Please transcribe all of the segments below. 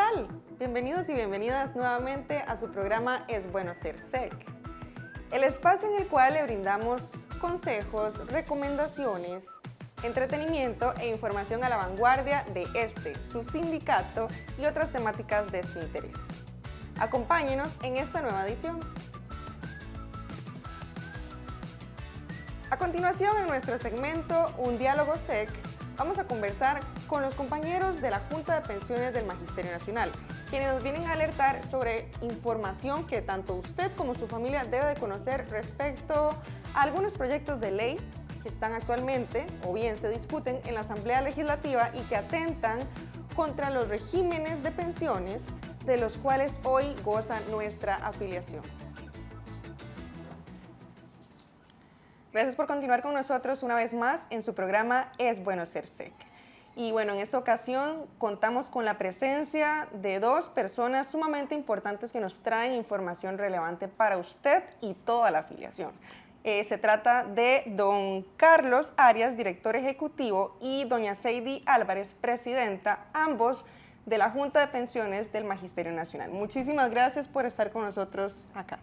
tal? Bienvenidos y bienvenidas nuevamente a su programa Es Bueno Ser SEC, el espacio en el cual le brindamos consejos, recomendaciones, entretenimiento e información a la vanguardia de su sindicato y otras temáticas de su interés. Acompáñenos en esta nueva edición. A continuación, en nuestro segmento Un Diálogo SEC, vamos a conversar con los compañeros de la Junta de Pensiones del Magisterio Nacional, quienes nos vienen a alertar sobre información que tanto usted como su familia debe de conocer respecto a algunos proyectos de ley que están actualmente o bien se discuten en la Asamblea Legislativa y que atentan contra los regímenes de pensiones de los cuales hoy goza nuestra afiliación. Gracias por continuar con nosotros una vez más en su programa Es Bueno Ser SEC. Y bueno, en esta ocasión contamos con la presencia de dos personas sumamente importantes que nos traen información relevante para usted y toda la afiliación. Se trata de don Carlos Arias, director ejecutivo, y doña Seidy Álvarez, presidenta, ambos de la Junta de Pensiones del Magisterio Nacional. Muchísimas gracias por estar con nosotros acá.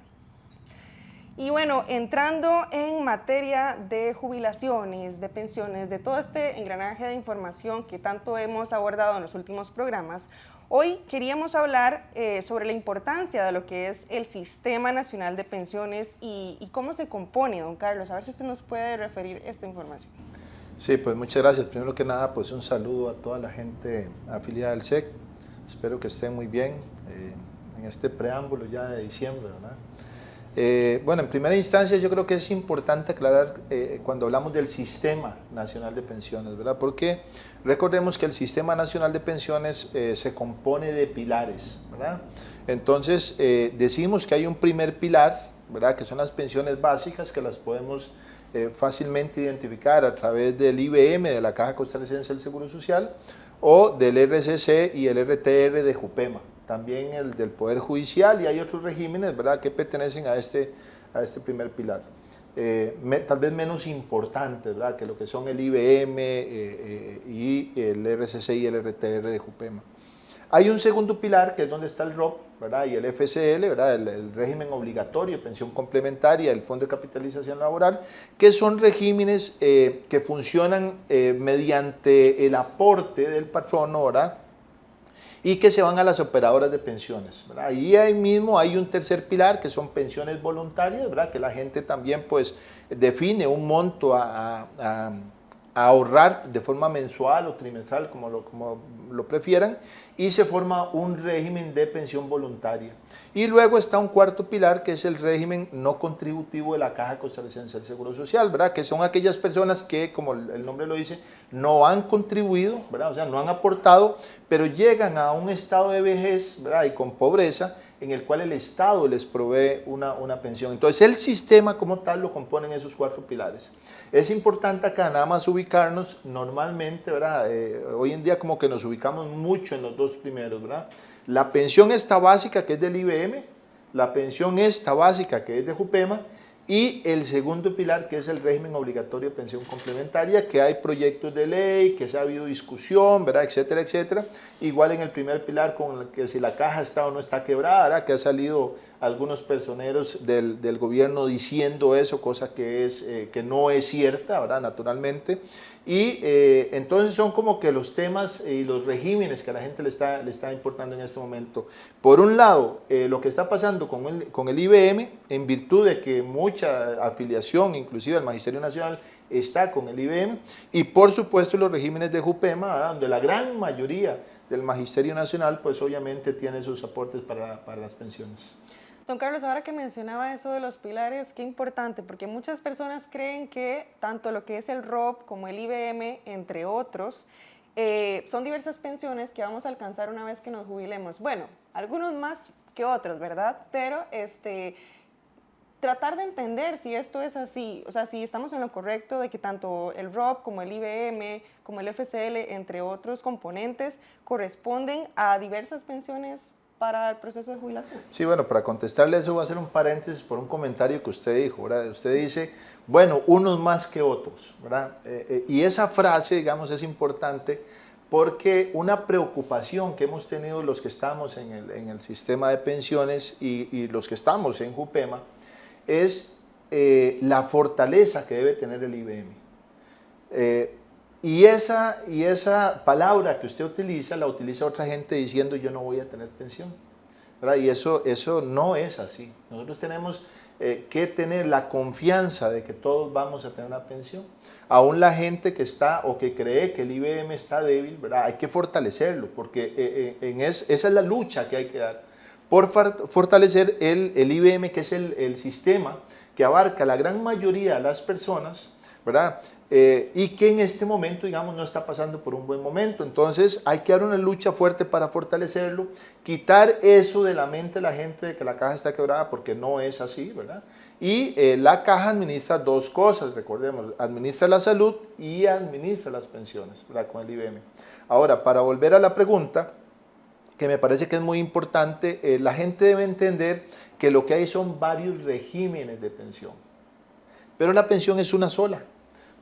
Y bueno, entrando en materia de jubilaciones, de pensiones, de todo este engranaje de información que tanto hemos abordado en los últimos programas, hoy queríamos hablar sobre la importancia de lo que es el Sistema Nacional de Pensiones y cómo se compone, don Carlos. A ver si usted nos puede referir esta información. Sí, pues muchas gracias. Primero que nada, pues un saludo a toda la gente afiliada al SEC. Espero que estén muy bien en este preámbulo ya de diciembre, ¿verdad? Bueno, en primera instancia yo creo que es importante aclarar cuando hablamos del Sistema Nacional de Pensiones, ¿verdad? Porque recordemos que el Sistema Nacional de Pensiones se compone de pilares, ¿verdad? Entonces decimos que hay un primer pilar, ¿verdad? Que son las pensiones básicas, que las podemos fácilmente identificar a través del IBM, de la Caja Costarricense del Seguro Social, o del RCC y el RTR de JUPEMA. También el del Poder Judicial, y hay otros regímenes, ¿verdad?, que pertenecen a este primer pilar. Tal vez menos importantes, ¿verdad?, que lo que son el IBM y el RCC y el RTR de JUPEMA. Hay un segundo pilar, que es donde está el ROP, ¿verdad?, y el FCL, ¿verdad?, el régimen obligatorio de pensión complementaria, el Fondo de Capitalización Laboral, que son regímenes que funcionan mediante el aporte del patrono, ¿verdad?, y que se van a las operadoras de pensiones, ¿verdad? Y ahí mismo hay un tercer pilar, que son pensiones voluntarias, ¿verdad?, que la gente también pues define un monto a ahorrar de forma mensual o trimestral, como lo prefieran, y se forma un régimen de pensión voluntaria. Y luego está un cuarto pilar, que es el régimen no contributivo de la Caja Costarricense del Seguro Social, ¿verdad?, que son aquellas personas que, como el nombre lo dice, no han contribuido, ¿verdad?, o sea, no han aportado, pero llegan a un estado de vejez, ¿verdad?, y con pobreza, en el cual el Estado les provee una pensión. Entonces, el sistema como tal lo componen esos cuatro pilares. Es importante acá nada más ubicarnos normalmente, ¿verdad? Hoy en día como que nos ubicamos mucho en los dos primeros, ¿verdad? La pensión esta básica, que es del IBM, la pensión esta básica, que es de JUPEMA, y el segundo pilar, que es el régimen obligatorio de pensión complementaria, que hay proyectos de ley, que se ha habido discusión, ¿verdad?, etcétera, etcétera. Igual en el primer pilar, con que si la caja está o no está quebrada, ¿verdad?, que ha salido algunos personeros del gobierno diciendo eso, cosa que no es cierta, ¿verdad?, naturalmente. Y entonces son como que los temas y los regímenes que a la gente le está importando en este momento. Por un lado, lo que está pasando con el IBM, en virtud de que mucha afiliación, inclusive el Magisterio Nacional, está con el IBM, y por supuesto los regímenes de JUPEMA, ¿verdad?, donde la gran mayoría del Magisterio Nacional, pues obviamente tiene sus aportes para las pensiones. Don Carlos, ahora que mencionaba eso de los pilares, qué importante, porque muchas personas creen que tanto lo que es el ROP como el IBM, entre otros, son diversas pensiones que vamos a alcanzar una vez que nos jubilemos. Bueno, algunos más que otros, ¿verdad? Pero tratar de entender si esto es así, o sea, si estamos en lo correcto de que tanto el ROP como el IBM, como el FCL, entre otros componentes, corresponden a diversas pensiones para el proceso de jubilación. Sí, bueno, para contestarle eso voy a hacer un paréntesis por un comentario que usted dijo, ¿verdad? Usted dice, bueno, unos más que otros, ¿verdad? Y esa frase, digamos, es importante porque una preocupación que hemos tenido los que estamos en el sistema de pensiones y los que estamos en JUPEMA es la fortaleza que debe tener el IBM. Y esa palabra que usted utiliza, la utiliza otra gente diciendo yo no voy a tener pensión, ¿verdad? Y eso no es así. Nosotros tenemos que tener la confianza de que todos vamos a tener una pensión. Aún la gente que está o que cree que el IBM está débil, ¿verdad? Hay que fortalecerlo, porque esa es la lucha que hay que dar por fortalecer el IBM, que es el sistema que abarca la gran mayoría de las personas, ¿verdad? Y que en este momento, digamos, no está pasando por un buen momento. Entonces hay que dar una lucha fuerte para fortalecerlo, quitar eso de la mente de la gente de que la caja está quebrada, porque no es así, ¿verdad? Y la caja administra dos cosas, recordemos, administra la salud y administra las pensiones, ¿verdad? Con el IBM. Ahora, para volver a la pregunta, que me parece que es muy importante, la gente debe entender que lo que hay son varios regímenes de pensión, pero la pensión es una sola.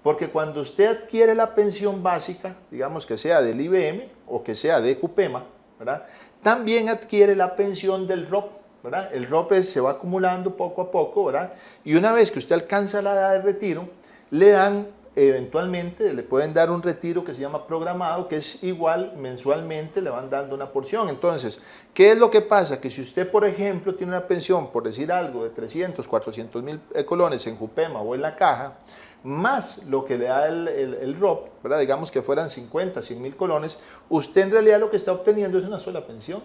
Porque cuando usted adquiere la pensión básica, digamos que sea del IBM o que sea de JUPEMA, ¿verdad? También adquiere la pensión del ROP, ¿verdad? El ROP se va acumulando poco a poco, ¿verdad? Y una vez que usted alcanza la edad de retiro, le dan, eventualmente, le pueden dar un retiro que se llama programado, que es igual, mensualmente le van dando una porción. Entonces, ¿qué es lo que pasa? Que si usted, por ejemplo, tiene una pensión, por decir algo, de 300, 400 mil colones en JUPEMA o en la caja, más lo que le da el ROP, ¿verdad? Digamos que fueran 50, 100 mil colones, usted en realidad lo que está obteniendo es una sola pensión.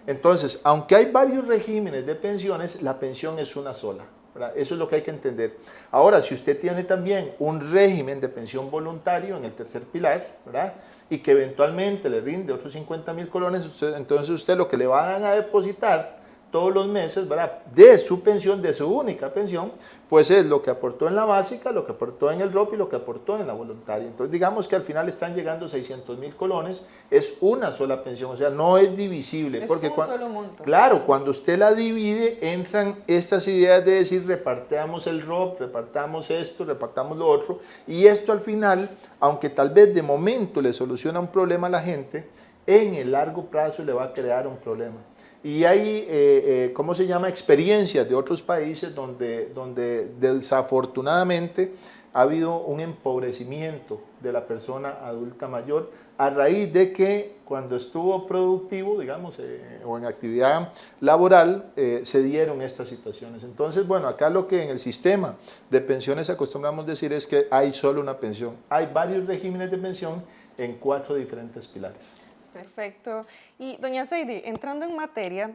Entonces, aunque hay varios regímenes de pensiones, la pensión es una sola, ¿verdad? Eso es lo que hay que entender. Ahora, si usted tiene también un régimen de pensión voluntario en el tercer pilar, ¿verdad? Y que eventualmente le rinde otros 50 mil colones, entonces usted lo que le van a depositar todos los meses, ¿verdad? De su pensión, de su única pensión, pues es lo que aportó en la básica, lo que aportó en el ROP y lo que aportó en la voluntaria. Entonces digamos que al final están llegando 600 mil colones, es una sola pensión, o sea, no es divisible. Es porque un solo monto. Claro, cuando usted la divide, entran estas ideas de decir repartamos el ROP, repartamos esto, repartamos lo otro, y esto al final, aunque tal vez de momento le soluciona un problema a la gente, en el largo plazo le va a crear un problema. Y hay, ¿cómo se llama?, experiencias de otros países donde desafortunadamente ha habido un empobrecimiento de la persona adulta mayor a raíz de que cuando estuvo productivo, digamos, o en actividad laboral, se dieron estas situaciones. Entonces, bueno, acá lo que en el sistema de pensiones acostumbramos decir es que hay solo una pensión. Hay varios regímenes de pensión en 4 diferentes pilares. Perfecto. Y doña Seidy, entrando en materia,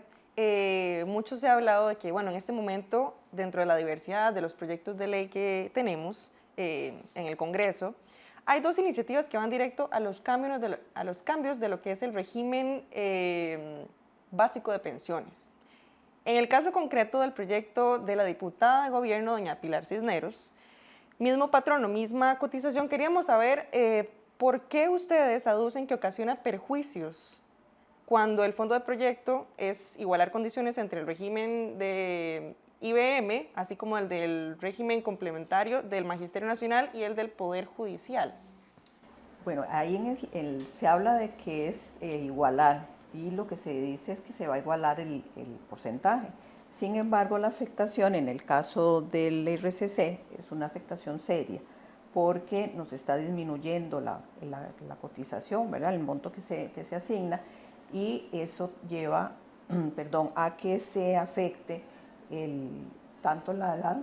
mucho se ha hablado de que, bueno, en este momento, dentro de la diversidad de los proyectos de ley que tenemos en el Congreso, hay dos iniciativas que van directo a los cambios de lo que es el régimen básico de pensiones. En el caso concreto del proyecto de la diputada de gobierno, doña Pilar Cisneros, mismo patrono, misma cotización, queríamos saber ¿por qué ustedes aducen que ocasiona perjuicios cuando el fondo de proyecto es igualar condiciones entre el régimen de IBM, así como el del régimen complementario del Magisterio Nacional y el del Poder Judicial? Bueno, ahí se habla de que es igualar, y lo que se dice es que se va a igualar el porcentaje. Sin embargo, la afectación en el caso del RCC es una afectación seria, porque nos está disminuyendo la cotización, ¿verdad? El monto que se asigna, y eso lleva a que se afecte tanto la edad,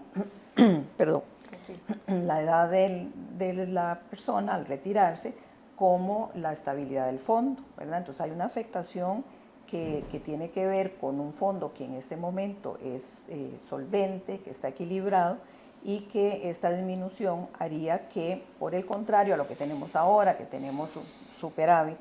la edad de la persona al retirarse, como la estabilidad del fondo, ¿verdad? Entonces hay una afectación que tiene que ver con un fondo que en este momento es solvente, que está equilibrado, y que esta disminución haría que, por el contrario a lo que tenemos ahora, que tenemos un superávit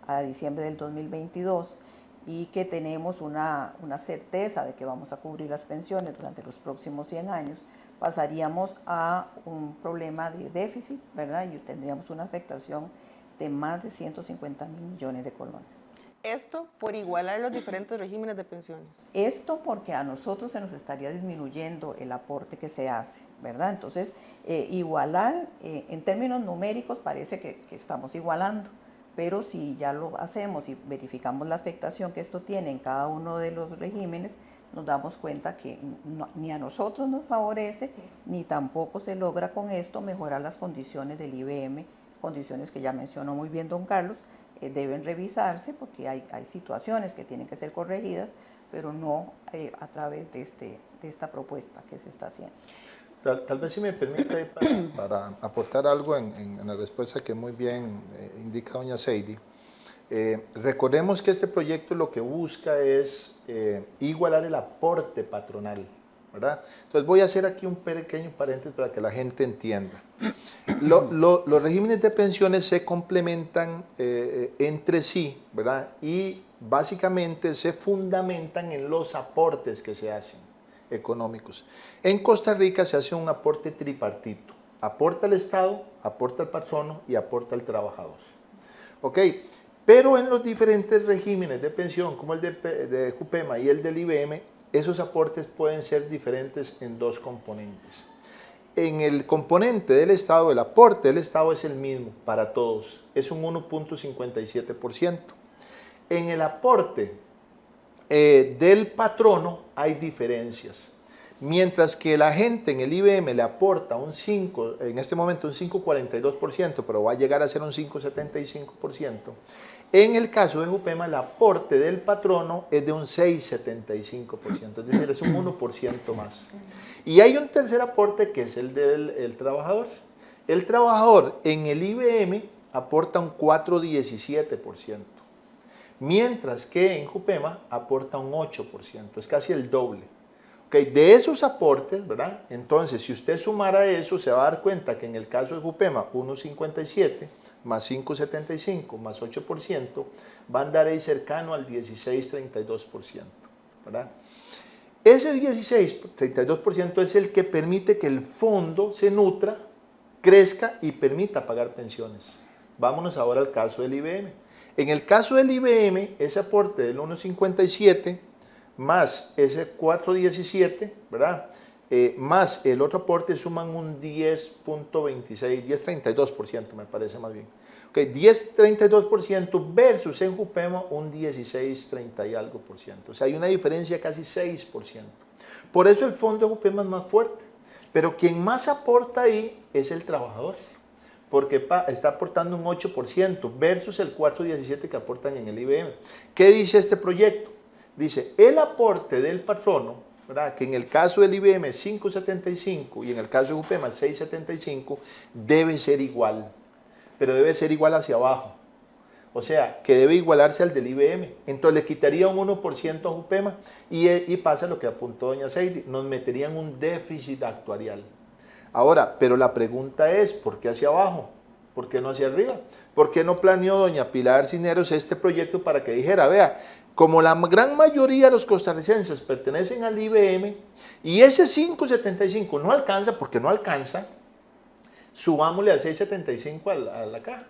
a diciembre del 2022 y que tenemos una certeza de que vamos a cubrir las pensiones durante los próximos 100 años, pasaríamos a un problema de déficit, ¿verdad? Y tendríamos una afectación de más de 150 mil millones de colones. Esto por igualar los diferentes regímenes de pensiones. Esto porque a nosotros se nos estaría disminuyendo el aporte que se hace, ¿verdad? Entonces, igualar, en términos numéricos parece que estamos igualando, pero si ya lo hacemos y verificamos la afectación que esto tiene en cada uno de los regímenes, nos damos cuenta que ni a nosotros nos favorece, ni tampoco se logra con esto mejorar las condiciones del IBM, condiciones que ya mencionó muy bien don Carlos, deben revisarse porque hay situaciones que tienen que ser corregidas, pero no a través de esta propuesta que se está haciendo. Tal vez si me permite para aportar algo en la respuesta que muy bien indica doña Seidy. Recordemos que este proyecto lo que busca es igualar el aporte patronal, ¿verdad? Entonces voy a hacer aquí un pequeño paréntesis para que la gente entienda. Los regímenes de pensiones se complementan entre sí, ¿verdad? Y básicamente se fundamentan en los aportes que se hacen económicos. En Costa Rica se hace un aporte tripartito. Aporta el Estado, aporta el patrono y aporta el trabajador. ¿Ok? Pero en los diferentes regímenes de pensión, como el de Jupema y el del IBM, esos aportes pueden ser diferentes en dos componentes. En el componente del Estado, el aporte del Estado es el mismo para todos, es un 1.57%. En el aporte del patrono hay diferencias. Mientras que la gente en el IBM le aporta un 5, en este momento un 5,42%, pero va a llegar a ser un 5,75%, en el caso de Jupema el aporte del patrono es de un 6,75%, es decir, es un 1% más. Y hay un tercer aporte que es el del trabajador. El trabajador en el IBM aporta un 4,17%. Mientras que en Jupema aporta un 8%, es casi el doble. Okay, de esos aportes, ¿verdad? Entonces, si usted sumara eso, se va a dar cuenta que en el caso de Jupema, 1,57 más 5,75 más 8%, va a andar ahí cercano al 16,32%, ¿verdad? Ese 16,32% es el que permite que el fondo se nutra, crezca y permita pagar pensiones. Vámonos ahora al caso del IBM. En el caso del IBM, ese aporte del 1,57 más ese 4,17, ¿verdad? Más el otro aporte suman un 10,26, 10,32% me parece más bien. Okay, 10,32% versus en Jupema un 16,30 y algo por ciento. O sea, hay una diferencia de casi 6%. Por eso el fondo de Jupema es más fuerte. Pero quien más aporta ahí es el trabajador, porque está aportando un 8% versus el 4,17 que aportan en el IBM. ¿Qué dice este proyecto? Dice, el aporte del patrono, ¿verdad?, que en el caso del IBM es 5,75 y en el caso de Jupema 6,75, debe ser igual, pero debe ser igual hacia abajo. O sea, que debe igualarse al del IBM. Entonces le quitaría un 1% a Jupema y pasa lo que apuntó doña Seidy, nos meterían un déficit actuarial. Ahora, pero la pregunta es, ¿por qué hacia abajo? ¿Por qué no hacia arriba? ¿Por qué no planeó doña Pilar Cisneros este proyecto para que dijera, vea, como la gran mayoría de los costarricenses pertenecen al IBM y ese 5,75 no alcanza, porque no alcanza, subámosle al 6,75 a la caja?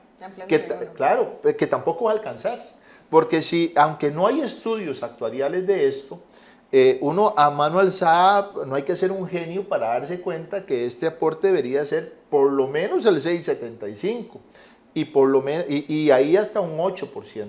Claro, que tampoco va a alcanzar, porque si, aunque no hay estudios actuariales de esto, uno a mano alzada no hay que ser un genio para darse cuenta que este aporte debería ser por lo menos el 6,75 y ahí hasta un 8%.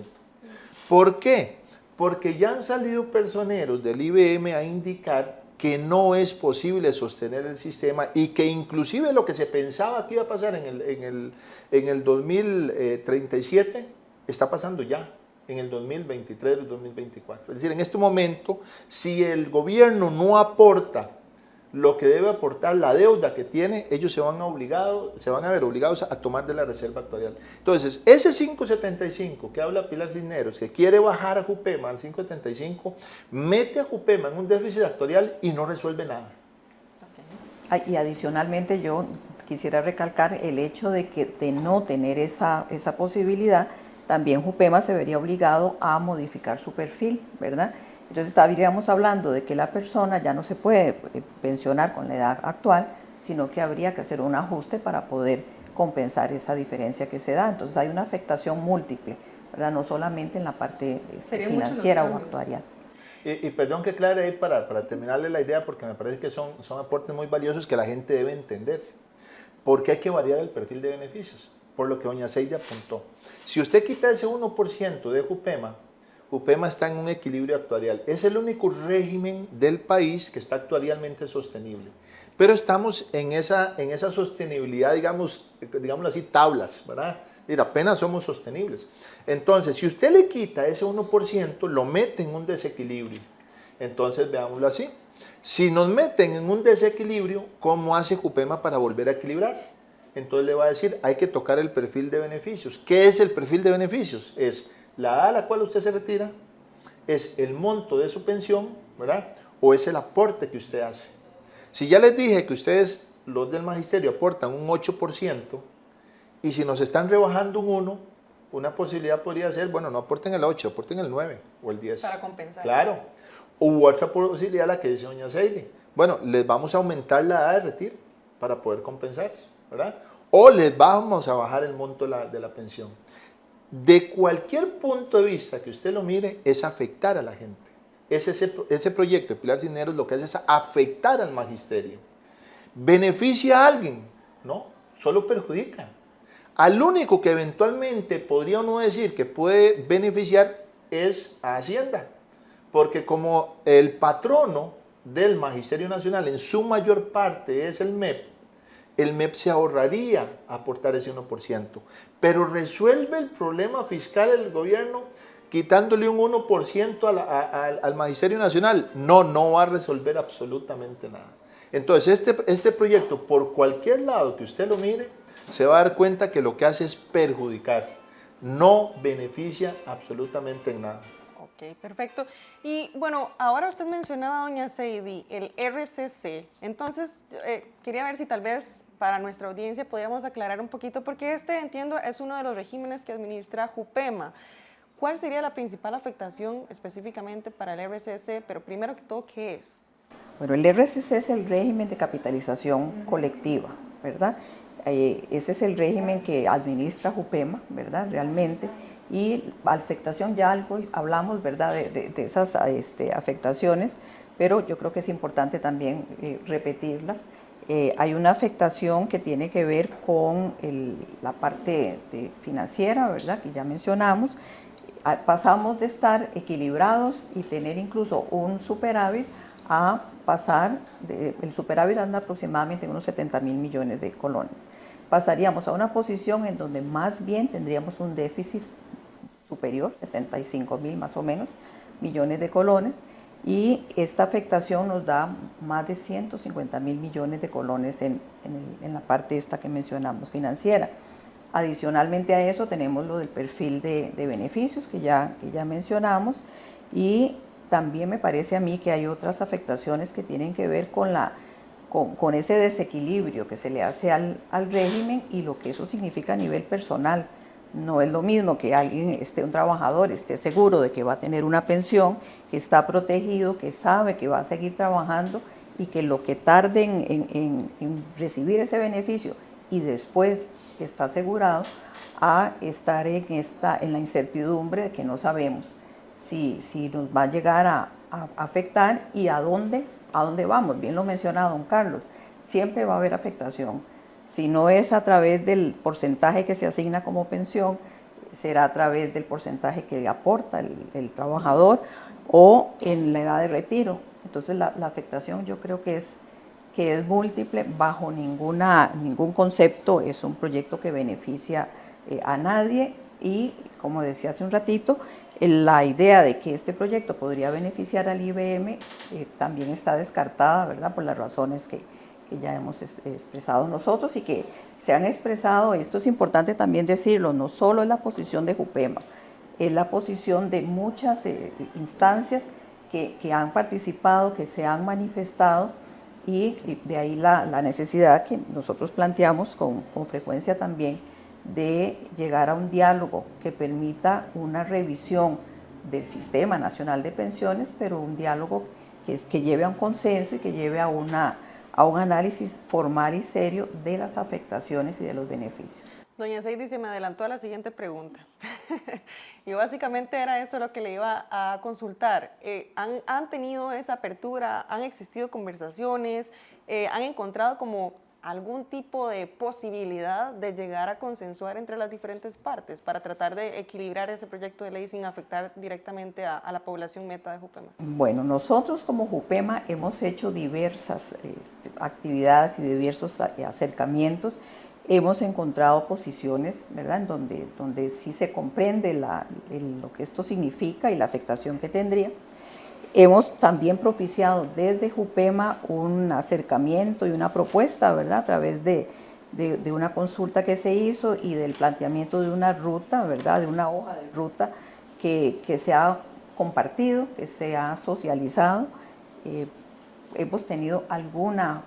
¿Por qué? Porque ya han salido personeros del IBM a indicar que no es posible sostener el sistema y que inclusive lo que se pensaba que iba a pasar en el 2037 está pasando ya, en el 2023, 2024. Es decir, en este momento, si el gobierno no aporta lo que debe aportar, la deuda que tiene, ellos se van a ver obligados a tomar de la reserva actuarial. Entonces, ese 5,75 que habla Pilar Cisneros, que quiere bajar a Jupema al 5,75, mete a Jupema en un déficit actuarial y no resuelve nada. Y adicionalmente yo quisiera recalcar el hecho de que de no tener esa posibilidad, también Jupema se vería obligado a modificar su perfil, ¿verdad? Entonces estaríamos hablando de que la persona ya no se puede pensionar con la edad actual, sino que habría que hacer un ajuste para poder compensar esa diferencia que se da. Entonces hay una afectación múltiple, ¿verdad? No solamente en la parte financiera o actuarial. Y perdón que aclare ahí para terminarle la idea, porque me parece que son aportes muy valiosos que la gente debe entender. ¿Por qué hay que variar el perfil de beneficios? Por lo que doña Seidy apuntó. Si usted quita ese 1% de Jupema, Jupema está en un equilibrio actuarial. Es el único régimen del país que está actuarialmente sostenible. Pero estamos en esa sostenibilidad, digámoslo así, tablas, ¿verdad? Y apenas somos sostenibles. Entonces, si usted le quita ese 1%, lo mete en un desequilibrio. Entonces, veámoslo así. Si nos meten en un desequilibrio, ¿cómo hace Jupema para volver a equilibrar? Entonces le va a decir, hay que tocar el perfil de beneficios. ¿Qué es el perfil de beneficios? Es la edad a la cual usted se retira, es el monto de su pensión, ¿verdad? O es el aporte que usted hace. Si ya les dije que ustedes, los del magisterio, aportan un 8%, y si nos están rebajando un 1, una posibilidad podría ser, bueno, no aporten el 8, aporten el 9 o el 10. Para compensar. Claro. U otra posibilidad, la que dice doña Seidi. Bueno, les vamos a aumentar la edad de retiro para poder compensar, ¿verdad? O les vamos a bajar el monto de la pensión. De cualquier punto de vista que usted lo mire, es afectar a la gente. Ese proyecto de Pilar Cisneros lo que hace es afectar al magisterio. ¿Beneficia a alguien? No, solo perjudica. Al único que eventualmente podría uno decir que puede beneficiar es a Hacienda, porque como el patrono del Magisterio Nacional en su mayor parte es el MEP se ahorraría aportar ese 1%, pero resuelve el problema fiscal del gobierno quitándole un 1% al Magisterio Nacional. No, no va a resolver absolutamente nada. Entonces, este proyecto, por cualquier lado que usted lo mire, se va a dar cuenta que lo que hace es perjudicar, no beneficia absolutamente en nada. Ok, perfecto. Y bueno, ahora usted mencionaba, doña Seidi, el RCC. Entonces, quería ver si tal vez para nuestra audiencia podíamos aclarar un poquito, porque entiendo, es uno de los regímenes que administra Jupema. ¿Cuál sería la principal afectación específicamente para el RCC? Pero primero que todo, ¿qué es? Bueno, el RCC es el régimen de capitalización colectiva, ¿verdad? Ese es el régimen que administra Jupema, ¿verdad? Realmente. Y afectación, ya algo hablamos, ¿verdad? De esas afectaciones, pero yo creo que es importante también repetirlas. Hay una afectación que tiene que ver con la parte financiera, ¿verdad? Que ya mencionamos. Pasamos de estar equilibrados y tener incluso un superávit a pasar, el superávit anda aproximadamente en unos 70.000 millones de colones. Pasaríamos a una posición en donde más bien tendríamos un déficit superior, 75.000 más o menos millones de colones, y esta afectación nos da más de 150.000 millones de colones en la parte esta que mencionamos, financiera. Adicionalmente a eso tenemos lo del perfil de beneficios que ya mencionamos, y también me parece a mí que hay otras afectaciones que tienen que ver con ese desequilibrio que se le hace al régimen y lo que eso significa a nivel personal. No es lo mismo que alguien un trabajador esté seguro de que va a tener una pensión, que está protegido, que sabe que va a seguir trabajando y que lo que tarde en recibir ese beneficio y después está asegurado, a estar en la incertidumbre de que no sabemos si nos va a llegar a afectar y a dónde vamos. Bien lo mencionaba don Carlos, siempre va a haber afectación. Si no es a través del porcentaje que se asigna como pensión, será a través del porcentaje que aporta el trabajador o en la edad de retiro. Entonces la afectación yo creo que es múltiple, bajo ningún concepto es un proyecto que beneficia a nadie, y como decía hace un ratito, la idea de que este proyecto podría beneficiar al IBM también está descartada, ¿verdad? Por las razones que ya hemos expresado nosotros y que se han expresado. Esto es importante también decirlo, no solo es la posición de Jupema, es la posición de muchas instancias que han participado, que se han manifestado, y de ahí la necesidad que nosotros planteamos con frecuencia también de llegar a un diálogo que permita una revisión del Sistema Nacional de Pensiones, pero un diálogo que lleve a un consenso y que lleve a un análisis formal y serio de las afectaciones y de los beneficios. Doña Seidi se me adelantó a la siguiente pregunta. Y básicamente era eso lo que le iba a consultar. ¿Han tenido esa apertura? ¿Han existido conversaciones? ¿Han encontrado como algún tipo de posibilidad de llegar a consensuar entre las diferentes partes para tratar de equilibrar ese proyecto de ley sin afectar directamente a la población meta de Jupema? Bueno, nosotros como Jupema hemos hecho diversas actividades y diversos acercamientos. Hemos encontrado posiciones, ¿verdad?, en donde sí se comprende lo que esto significa y la afectación que tendría. Hemos también propiciado desde Jupema un acercamiento y una propuesta, ¿verdad?, a través de una consulta que se hizo y del planteamiento de una ruta, ¿verdad?, de una hoja de ruta que se ha compartido, que se ha socializado. Hemos tenido alguna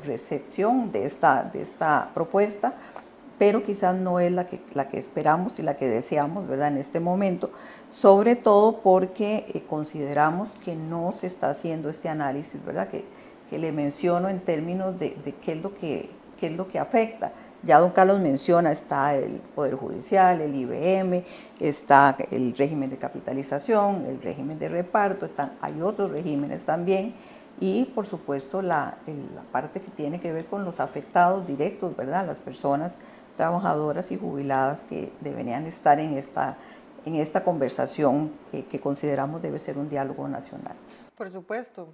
recepción de esta propuesta, pero quizás no es la que esperamos y la que deseamos, ¿verdad?, en este momento, sobre todo porque consideramos que no se está haciendo este análisis, ¿verdad?, que le menciono en términos de qué es lo que afecta. Ya don Carlos menciona, está el Poder Judicial, el IBM, está el régimen de capitalización, el régimen de reparto, hay otros regímenes también, y por supuesto la parte que tiene que ver con los afectados directos, ¿verdad?, las personas trabajadoras y jubiladas que deberían estar en esta conversación que consideramos debe ser un diálogo nacional. Por supuesto.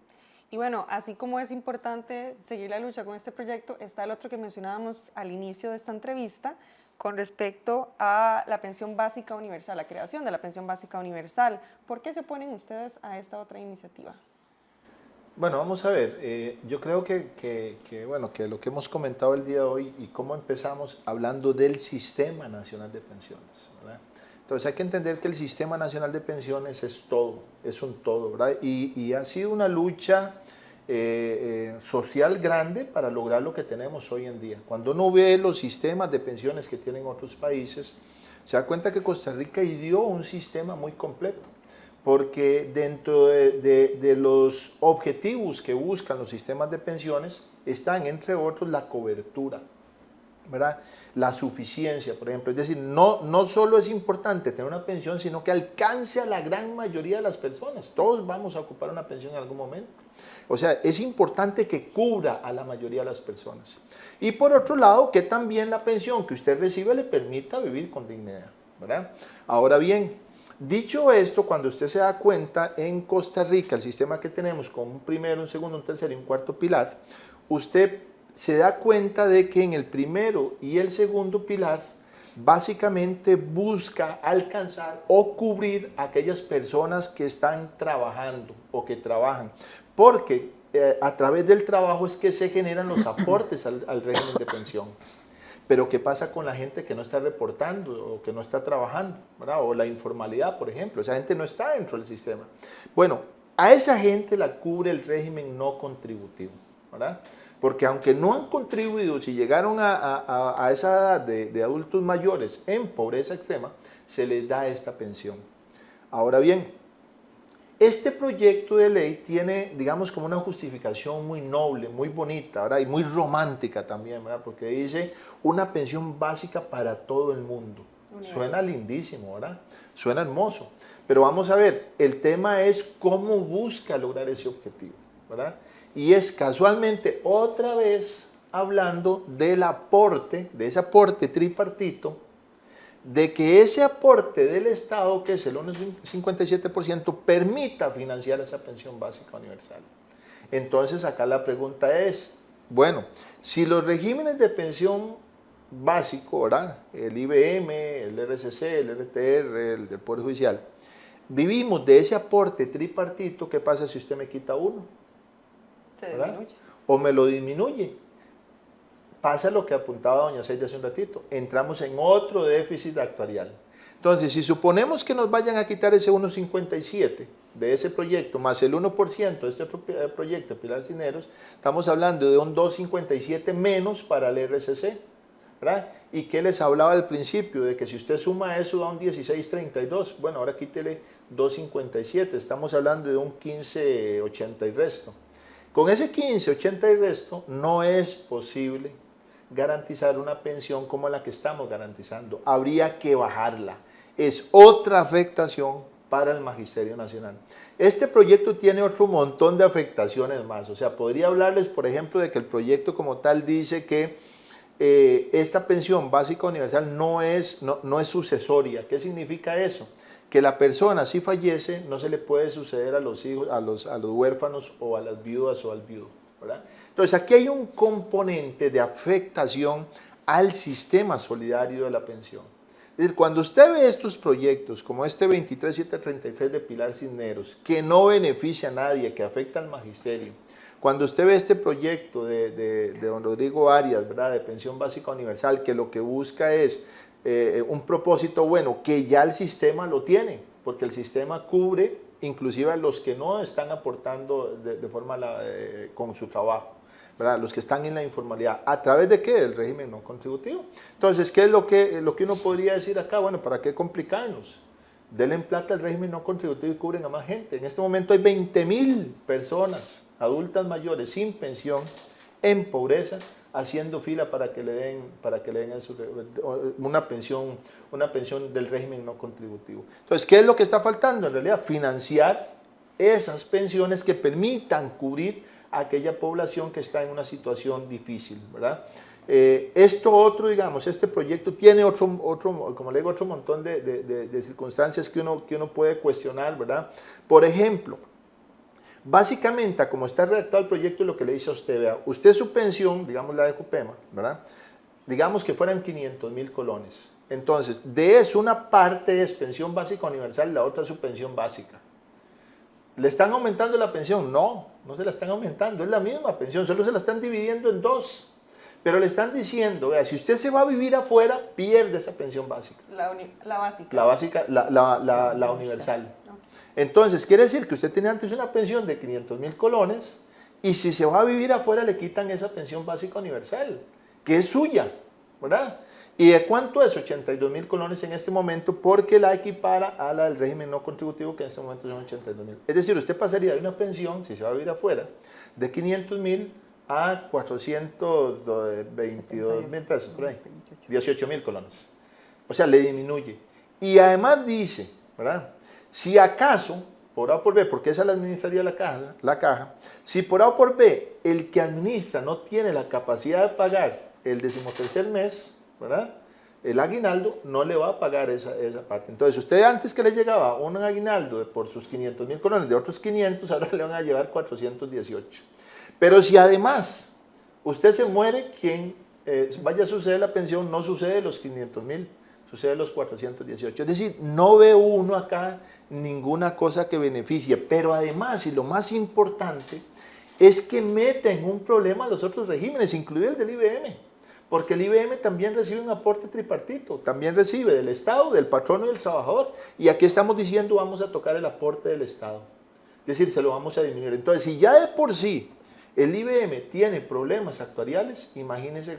Y bueno, así como es importante seguir la lucha con este proyecto, está el otro que mencionábamos al inicio de esta entrevista con respecto a la pensión básica universal, la creación de la pensión básica universal. ¿Por qué se oponen ustedes a esta otra iniciativa? Bueno, vamos a ver, yo creo que lo que hemos comentado el día de hoy y cómo empezamos hablando del Sistema Nacional de Pensiones, ¿verdad? Entonces hay que entender que el Sistema Nacional de Pensiones es todo, es un todo, ¿verdad? Y ha sido una lucha social grande para lograr lo que tenemos hoy en día. Cuando uno ve los sistemas de pensiones que tienen otros países, se da cuenta que Costa Rica ideó un sistema muy completo, porque dentro de los objetivos que buscan los sistemas de pensiones están, entre otros, la cobertura, ¿verdad?, la suficiencia, por ejemplo. Es decir, no solo es importante tener una pensión, sino que alcance a la gran mayoría de las personas. Todos vamos a ocupar una pensión en algún momento. O sea, es importante que cubra a la mayoría de las personas. Y por otro lado, que también la pensión que usted recibe le permita vivir con dignidad, ¿verdad? Ahora bien, dicho esto, cuando usted se da cuenta, en Costa Rica, el sistema que tenemos con un primero, un segundo, un tercero y un cuarto pilar, usted se da cuenta de que en el primero y el segundo pilar básicamente busca alcanzar o cubrir a aquellas personas que están trabajando o que trabajan, porque a través del trabajo es que se generan los aportes al régimen de pensión. Pero ¿qué pasa con la gente que no está reportando o que no está trabajando, ¿verdad?, o la informalidad, por ejemplo? Esa gente no está dentro del sistema. Bueno, a esa gente la cubre el régimen no contributivo, ¿verdad? Porque aunque no han contribuido, si llegaron a esa edad de adultos mayores en pobreza extrema, se les da esta pensión. Ahora bien, este proyecto de ley tiene, digamos, como una justificación muy noble, muy bonita, ¿verdad?, y muy romántica también, ¿verdad?, porque dice una pensión básica para todo el mundo. Suena lindísimo, ¿verdad? Suena hermoso. Pero vamos a ver, el tema es cómo busca lograr ese objetivo, ¿verdad? Y es casualmente otra vez hablando del aporte, de ese aporte tripartito, de que ese aporte del Estado, que es el 1,57%, permita financiar esa pensión básica universal. Entonces acá la pregunta es, bueno, si los regímenes de pensión básico, ¿verdad?, el IBM, el RCC, el RTR, el del Poder Judicial, vivimos de ese aporte tripartito, ¿qué pasa si usted me quita uno? ¿Verdad? O me lo disminuye. Pasa lo que apuntaba doña Celia hace un ratito, entramos en otro déficit actuarial. Entonces, si suponemos que nos vayan a quitar ese 1,57 de ese proyecto, más el 1% de este proyecto de Pilar Cisneros, estamos hablando de un 2,57 menos para el RCC, ¿verdad? ¿Y qué les hablaba al principio? De que si usted suma eso da un 16,32, bueno, ahora quítele 2,57, estamos hablando de un 15,80 y resto. Con ese 15,80 y resto no es posible garantizar una pensión como la que estamos garantizando. Habría que bajarla. Es otra afectación para el Magisterio Nacional. Este proyecto tiene otro montón de afectaciones más, o sea, podría hablarles, por ejemplo, de que el proyecto como tal dice que esta pensión básica universal no es sucesoria. ¿Qué significa eso? Que la persona, si fallece, no se le puede suceder a los hijos, a los huérfanos o a las viudas o al viudo, ¿verdad? Entonces, aquí hay un componente de afectación al sistema solidario de la pensión. Es decir, cuando usted ve estos proyectos, como este 23733 de Pilar Cisneros, que no beneficia a nadie, que afecta al magisterio, cuando usted ve este proyecto de don Rodrigo Arias, ¿verdad?, de pensión básica universal, que lo que busca es un propósito bueno, que ya el sistema lo tiene, porque el sistema cubre inclusive a los que no están aportando de forma con su trabajo, ¿verdad?, los que están en la informalidad. ¿A través de qué? Del régimen no contributivo. Entonces, ¿qué es lo que uno podría decir acá? Bueno, ¿para qué complicarnos? Denle en plata al régimen no contributivo y cubren a más gente. En este momento hay 20.000 personas adultas mayores sin pensión, en pobreza, haciendo fila para que le den una pensión del régimen no contributivo. Entonces, ¿qué es lo que está faltando? En realidad, financiar esas pensiones que permitan cubrir a aquella población que está en una situación difícil, ¿verdad? Este proyecto tiene como le digo, otro montón de circunstancias que uno puede cuestionar, ¿verdad? Por ejemplo, básicamente, como está redactado el proyecto, lo que le dice a usted, vea, usted su pensión, digamos la de Jupema, ¿verdad?, digamos que fueran 500.000 colones. Entonces, de eso una parte es pensión básica universal, la otra es su pensión básica. ¿Le están aumentando la pensión? No, no se la están aumentando, es la misma pensión, solo se la están dividiendo en dos. Pero le están diciendo, vea, si usted se va a vivir afuera, pierde esa pensión básica. La básica. La básica, la universal. Entonces, quiere decir que usted tenía antes una pensión de 500.000 colones y si se va a vivir afuera le quitan esa pensión básica universal, que es suya, ¿verdad? ¿Y de cuánto es? 82.000 colones en este momento, porque la equipara a la del régimen no contributivo, que en este momento son 82.000. Es decir, usted pasaría de una pensión, si se va a vivir afuera, de 500.000 a 422.000 pesos, por ahí, 18.000 colones. O sea, le disminuye. Y además dice, ¿verdad?, si acaso, por A o por B, porque esa la administraría la caja, si por A o por B el que administra no tiene la capacidad de pagar el 13º mes, ¿verdad?, el aguinaldo, no le va a pagar esa parte. Entonces, usted antes que le llegaba un aguinaldo por sus 500.000 colones de otros 500, ahora le van a llevar 418. Pero si además usted se muere, quien vaya a suceder la pensión, no sucede los 500.000, sucede los 418. Es decir, no ve uno acá ninguna cosa que beneficie, pero además, y lo más importante, es que mete en un problema a los otros regímenes, incluido el del IBM, porque el IBM también recibe un aporte tripartito, también recibe del Estado, del patrono y del trabajador, y aquí estamos diciendo vamos a tocar el aporte del Estado, es decir, se lo vamos a disminuir. Entonces, si ya de por sí el IBM tiene problemas actuariales, imagínense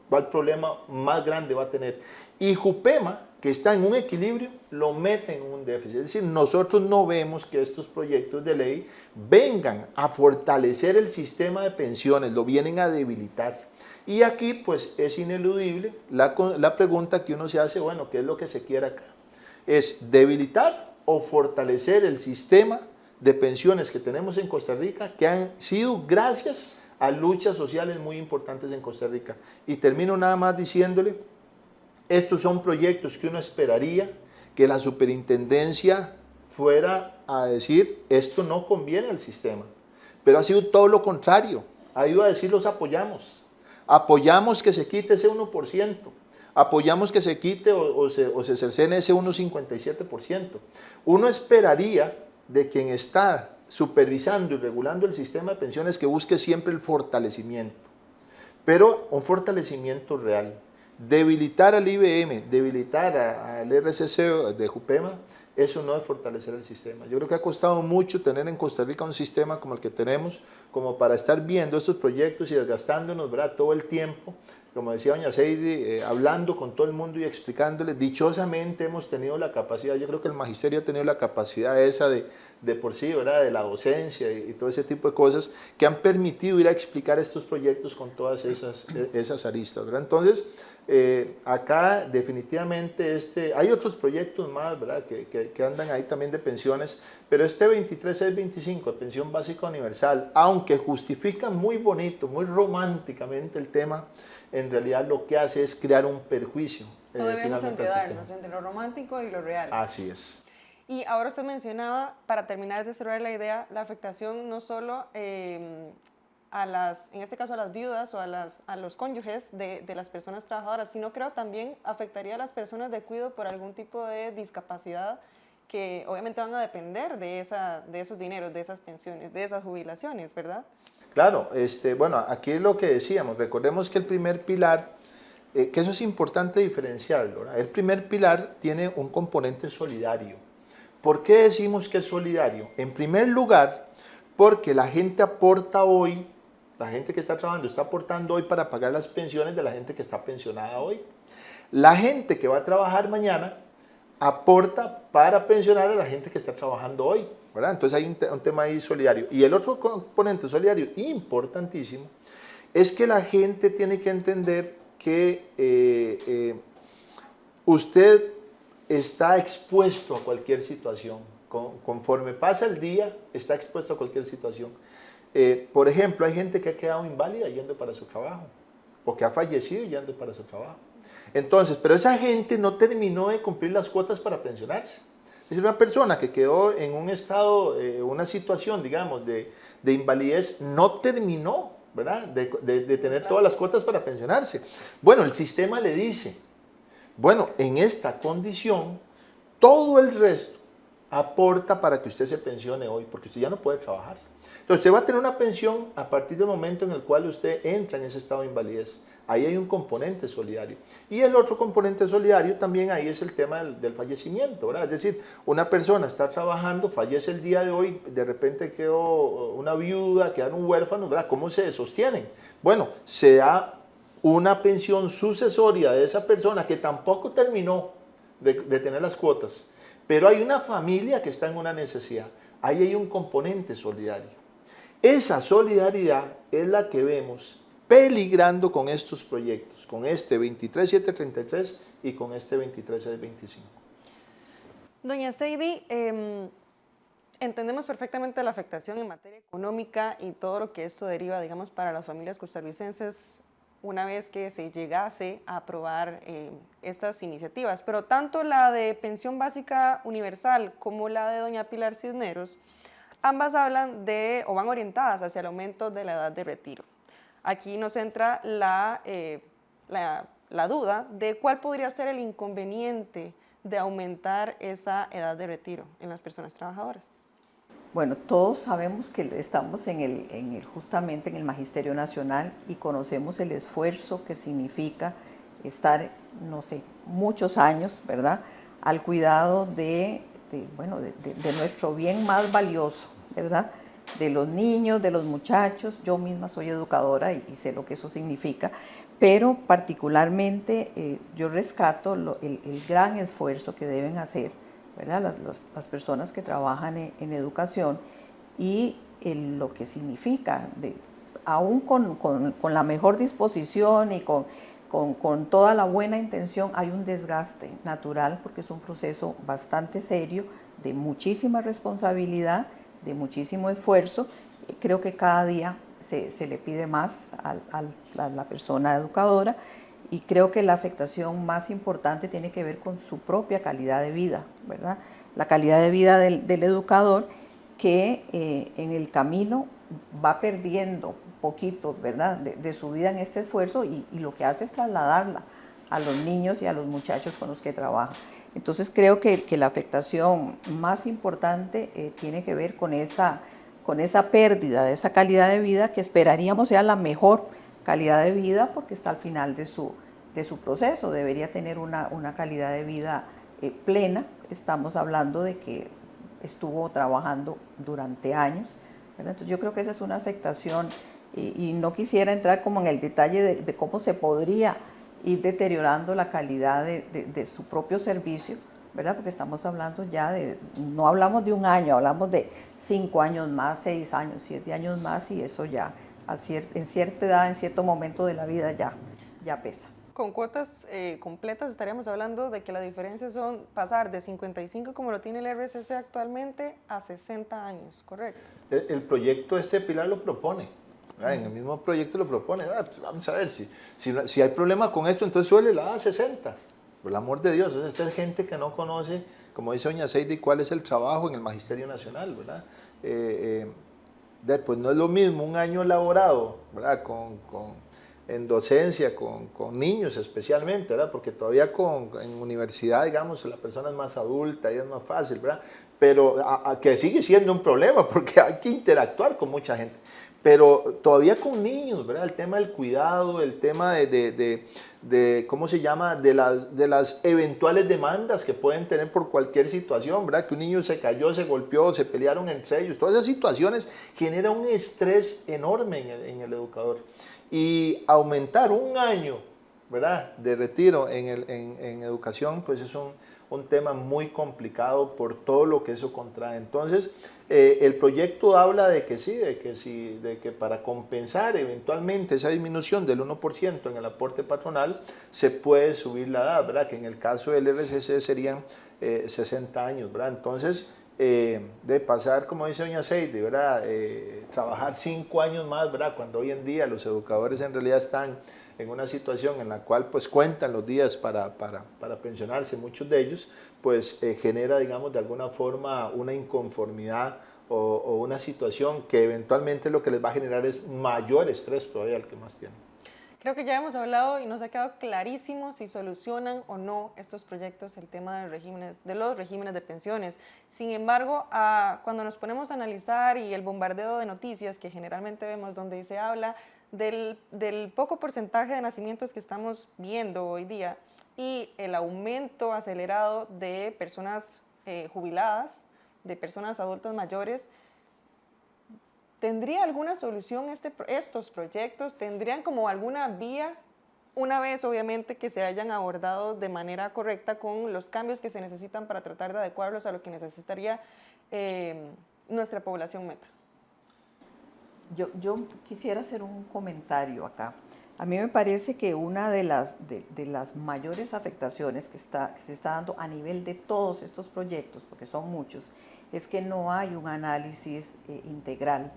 cuál problema más grande va a tener. Y Jupema, que está en un equilibrio, lo mete en un déficit. Es decir, nosotros no vemos que estos proyectos de ley vengan a fortalecer el sistema de pensiones, lo vienen a debilitar. Y aquí, pues, es ineludible la pregunta que uno se hace, bueno, ¿qué es lo que se quiere acá? ¿Es debilitar o fortalecer el sistema de pensiones que tenemos en Costa Rica, que han sido gracias a luchas sociales muy importantes en Costa Rica? Y termino nada más diciéndole, estos son proyectos que uno esperaría que la superintendencia fuera a decir, esto no conviene al sistema, pero ha sido todo lo contrario, ha ido a decir, los apoyamos que se quite ese 1%, apoyamos que se quite o se cercene ese 1,57%. Uno esperaría de quien está supervisando y regulando el sistema de pensiones que busque siempre el fortalecimiento, pero un fortalecimiento real. Debilitar al IBM, debilitar al RCC de Jupema, eso no es fortalecer el sistema. Yo creo que ha costado mucho tener en Costa Rica un sistema como el que tenemos, como para estar viendo estos proyectos y desgastándonos, ¿verdad?, todo el tiempo, como decía doña Seidy, hablando con todo el mundo y explicándole. Dichosamente hemos tenido la capacidad, yo creo que el magisterio ha tenido la capacidad esa de por sí, ¿verdad?, de la docencia y todo ese tipo de cosas que han permitido ir a explicar estos proyectos con todas esas aristas, ¿verdad? Entonces, Acá definitivamente hay otros proyectos más, ¿verdad? Que andan ahí también de pensiones, pero este 23-25, pensión básica universal, aunque justifica muy bonito, muy románticamente el tema, en realidad lo que hace es crear un perjuicio. No debemos finalmente al sistema. enredarnos entre lo romántico y lo real. Así es. Y ahora usted mencionaba, para terminar de cerrar la idea, la afectación no solo en este caso a las viudas o a los cónyuges de las personas trabajadoras, sino creo también afectaría a las personas de cuidado por algún tipo de discapacidad que obviamente van a depender de esos dineros, de esas pensiones, de esas jubilaciones, ¿verdad? Claro, bueno, aquí es lo que decíamos, recordemos que el primer pilar, que eso es importante diferenciarlo, ¿verdad? El primer pilar tiene un componente solidario. ¿Por qué decimos que es solidario? En primer lugar, porque la gente aporta hoy, la gente que está trabajando está aportando hoy para pagar las pensiones de la gente que está pensionada hoy. La gente que va a trabajar mañana aporta para pensionar a la gente que está trabajando hoy, ¿verdad? Entonces hay un tema ahí solidario. Y el otro componente solidario importantísimo es que la gente tiene que entender que usted está expuesto a cualquier situación. Conforme pasa el día, está expuesto a cualquier situación. Por ejemplo, hay gente que ha quedado inválida yendo para su trabajo, o que ha fallecido yendo para su trabajo. Entonces, pero esa gente no terminó de cumplir las cuotas para pensionarse. Es decir, una persona que quedó en un estado, una situación, digamos, de invalidez, no terminó, ¿verdad?, de tener todas las cuotas para pensionarse. Bueno, el sistema le dice, bueno, en esta condición, todo el resto aporta para que usted se pensione hoy, porque usted ya no puede trabajar. Entonces, usted va a tener una pensión a partir del momento en el cual usted entra en ese estado de invalidez. Ahí hay un componente solidario. Y el otro componente solidario también ahí es el tema del fallecimiento, ¿verdad? Es decir, una persona está trabajando, fallece el día de hoy, de repente quedó una viuda, quedaron huérfanos, ¿verdad? ¿Cómo se sostienen? Bueno, se da una pensión sucesoria de esa persona que tampoco terminó de tener las cuotas, pero hay una familia que está en una necesidad. Ahí hay un componente solidario. Esa solidaridad es la que vemos peligrando con estos proyectos, con este 23733 y con este 23625. Doña Seidy, entendemos perfectamente la afectación en materia económica y todo lo que esto deriva, digamos, para las familias costarricenses una vez que se llegase a aprobar estas iniciativas. Pero tanto la de pensión básica universal como la de doña Pilar Cisneros, ambas hablan de, o van orientadas hacia el aumento de la edad de retiro. Aquí nos entra la duda de cuál podría ser el inconveniente de aumentar esa edad de retiro en las personas trabajadoras. Bueno, todos sabemos que estamos justamente en el Magisterio Nacional y conocemos el esfuerzo que significa estar, no sé, muchos años, ¿verdad?, al cuidado de nuestro bien más valioso, ¿verdad?, de los niños, de los muchachos. Yo misma soy educadora y sé lo que eso significa, pero particularmente yo rescato el gran esfuerzo que deben hacer, ¿verdad?, las personas que trabajan en educación y lo que significa, aún con la mejor disposición y con toda la buena intención, hay un desgaste natural porque es un proceso bastante serio, de muchísima responsabilidad, de muchísimo esfuerzo. Creo que cada día se le pide más a la persona educadora y creo que la afectación más importante tiene que ver con su propia calidad de vida, ¿verdad? La calidad de vida del educador que en el camino va perdiendo poquito, ¿verdad?, de su vida en este esfuerzo y lo que hace es trasladarla a los niños y a los muchachos con los que trabaja. Entonces creo que la afectación más importante tiene que ver con esa pérdida de esa calidad de vida que esperaríamos sea la mejor calidad de vida porque está al final de su proceso, debería tener una calidad de vida plena. Estamos hablando de que estuvo trabajando durante años, ¿verdad? Entonces yo creo que esa es una afectación y no quisiera entrar como en el detalle de cómo se podría ir deteriorando la calidad de su propio servicio, ¿verdad? Porque estamos hablando ya no hablamos de un año, hablamos de 5 años más, 6 años, 7 años más y eso ya en cierta edad, en cierto momento de la vida ya pesa. Con cuotas completas estaríamos hablando de que la diferencia son pasar de 55 como lo tiene el RCC actualmente a 60 años, ¿correcto? El proyecto Pilar lo propone, ¿verdad? En el mismo proyecto lo propone, pues vamos a ver, si hay problema con esto, entonces suele a 60, por el amor de Dios. Esta es gente que no conoce, como dice doña Seidi, cuál es el trabajo en el Magisterio Nacional, ¿verdad? Pues no es lo mismo un año elaborado, ¿verdad? En docencia, con niños especialmente, ¿verdad? Porque todavía en universidad, digamos, la persona es más adulta y es más fácil, ¿verdad? Pero que sigue siendo un problema porque hay que interactuar con mucha gente. Pero todavía con niños, ¿verdad? El tema del cuidado, el tema ¿cómo se llama? De las eventuales demandas que pueden tener por cualquier situación, ¿verdad? Que un niño se cayó, se golpeó, se pelearon entre ellos. Todas esas situaciones generan un estrés enorme en el educador. Y aumentar un año, ¿verdad?, de retiro en educación, pues es un tema muy complicado por todo lo que eso contrae. Entonces, el proyecto habla de que para compensar eventualmente esa disminución del 1% en el aporte patronal, se puede subir la edad, ¿verdad?, que en el caso del RCC serían 60 años, ¿verdad? Entonces, de pasar, como dice doña Seidi, ¿verdad? Trabajar 5 años más, ¿verdad? Cuando hoy en día los educadores en realidad están en una situación en la cual pues cuentan los días para pensionarse, muchos de ellos, pues genera, digamos, de alguna forma una inconformidad o una situación que eventualmente lo que les va a generar es mayor estrés todavía al que más tienen. Creo que ya hemos hablado y nos ha quedado clarísimo si solucionan o no estos proyectos el tema de los regímenes de pensiones. Sin embargo, cuando nos ponemos a analizar y el bombardeo de noticias que generalmente vemos donde se habla del poco porcentaje de nacimientos que estamos viendo hoy día y el aumento acelerado de personas jubiladas, de personas adultas mayores, ¿tendría alguna solución estos proyectos? ¿Tendrían como alguna vía, una vez obviamente que se hayan abordado de manera correcta con los cambios que se necesitan para tratar de adecuarlos a lo que necesitaría nuestra población meta? Yo quisiera hacer un comentario acá. A mí me parece que una de las mayores afectaciones que se está dando a nivel de todos estos proyectos, porque son muchos, es que no hay un análisis integral.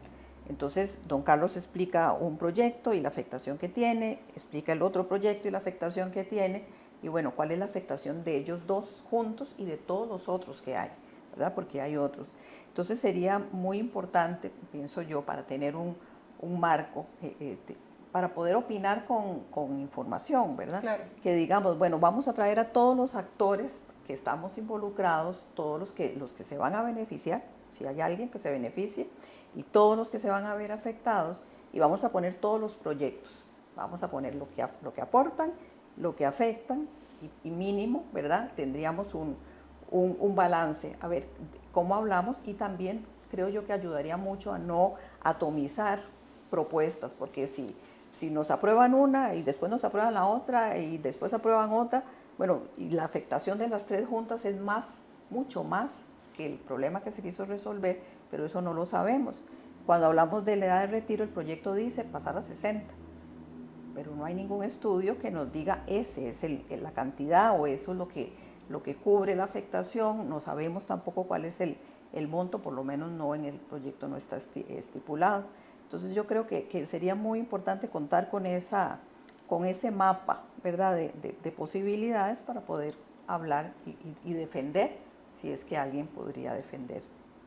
Entonces, don Carlos explica un proyecto y la afectación que tiene, explica el otro proyecto y la afectación que tiene, y bueno, cuál es la afectación de ellos dos juntos y de todos los otros que hay, ¿verdad? Porque hay otros. Entonces, sería muy importante, pienso yo, para tener un marco, para poder opinar con información, ¿verdad? Claro. Que digamos, bueno, vamos a traer a todos los actores que estamos involucrados, todos los que se van a beneficiar, si hay alguien que se beneficie, y todos los que se van a ver afectados, y vamos a poner todos los proyectos, vamos a poner lo que aportan, lo que afectan, y mínimo, ¿verdad? Tendríamos un balance, a ver cómo hablamos, y también creo yo que ayudaría mucho a no atomizar propuestas, porque si nos aprueban una y después nos aprueban la otra y después aprueban otra, bueno, y la afectación de las tres juntas es mucho más que el problema que se quiso resolver, pero eso no lo sabemos. Cuando hablamos de la edad de retiro, el proyecto dice pasar a 60, pero no hay ningún estudio que nos diga ese es la cantidad o eso es lo que cubre la afectación. No sabemos tampoco cuál es el monto, por lo menos no en el proyecto no está estipulado. Entonces yo creo que sería muy importante contar con ese mapa, ¿verdad?, de posibilidades para poder hablar y defender, si es que alguien podría defender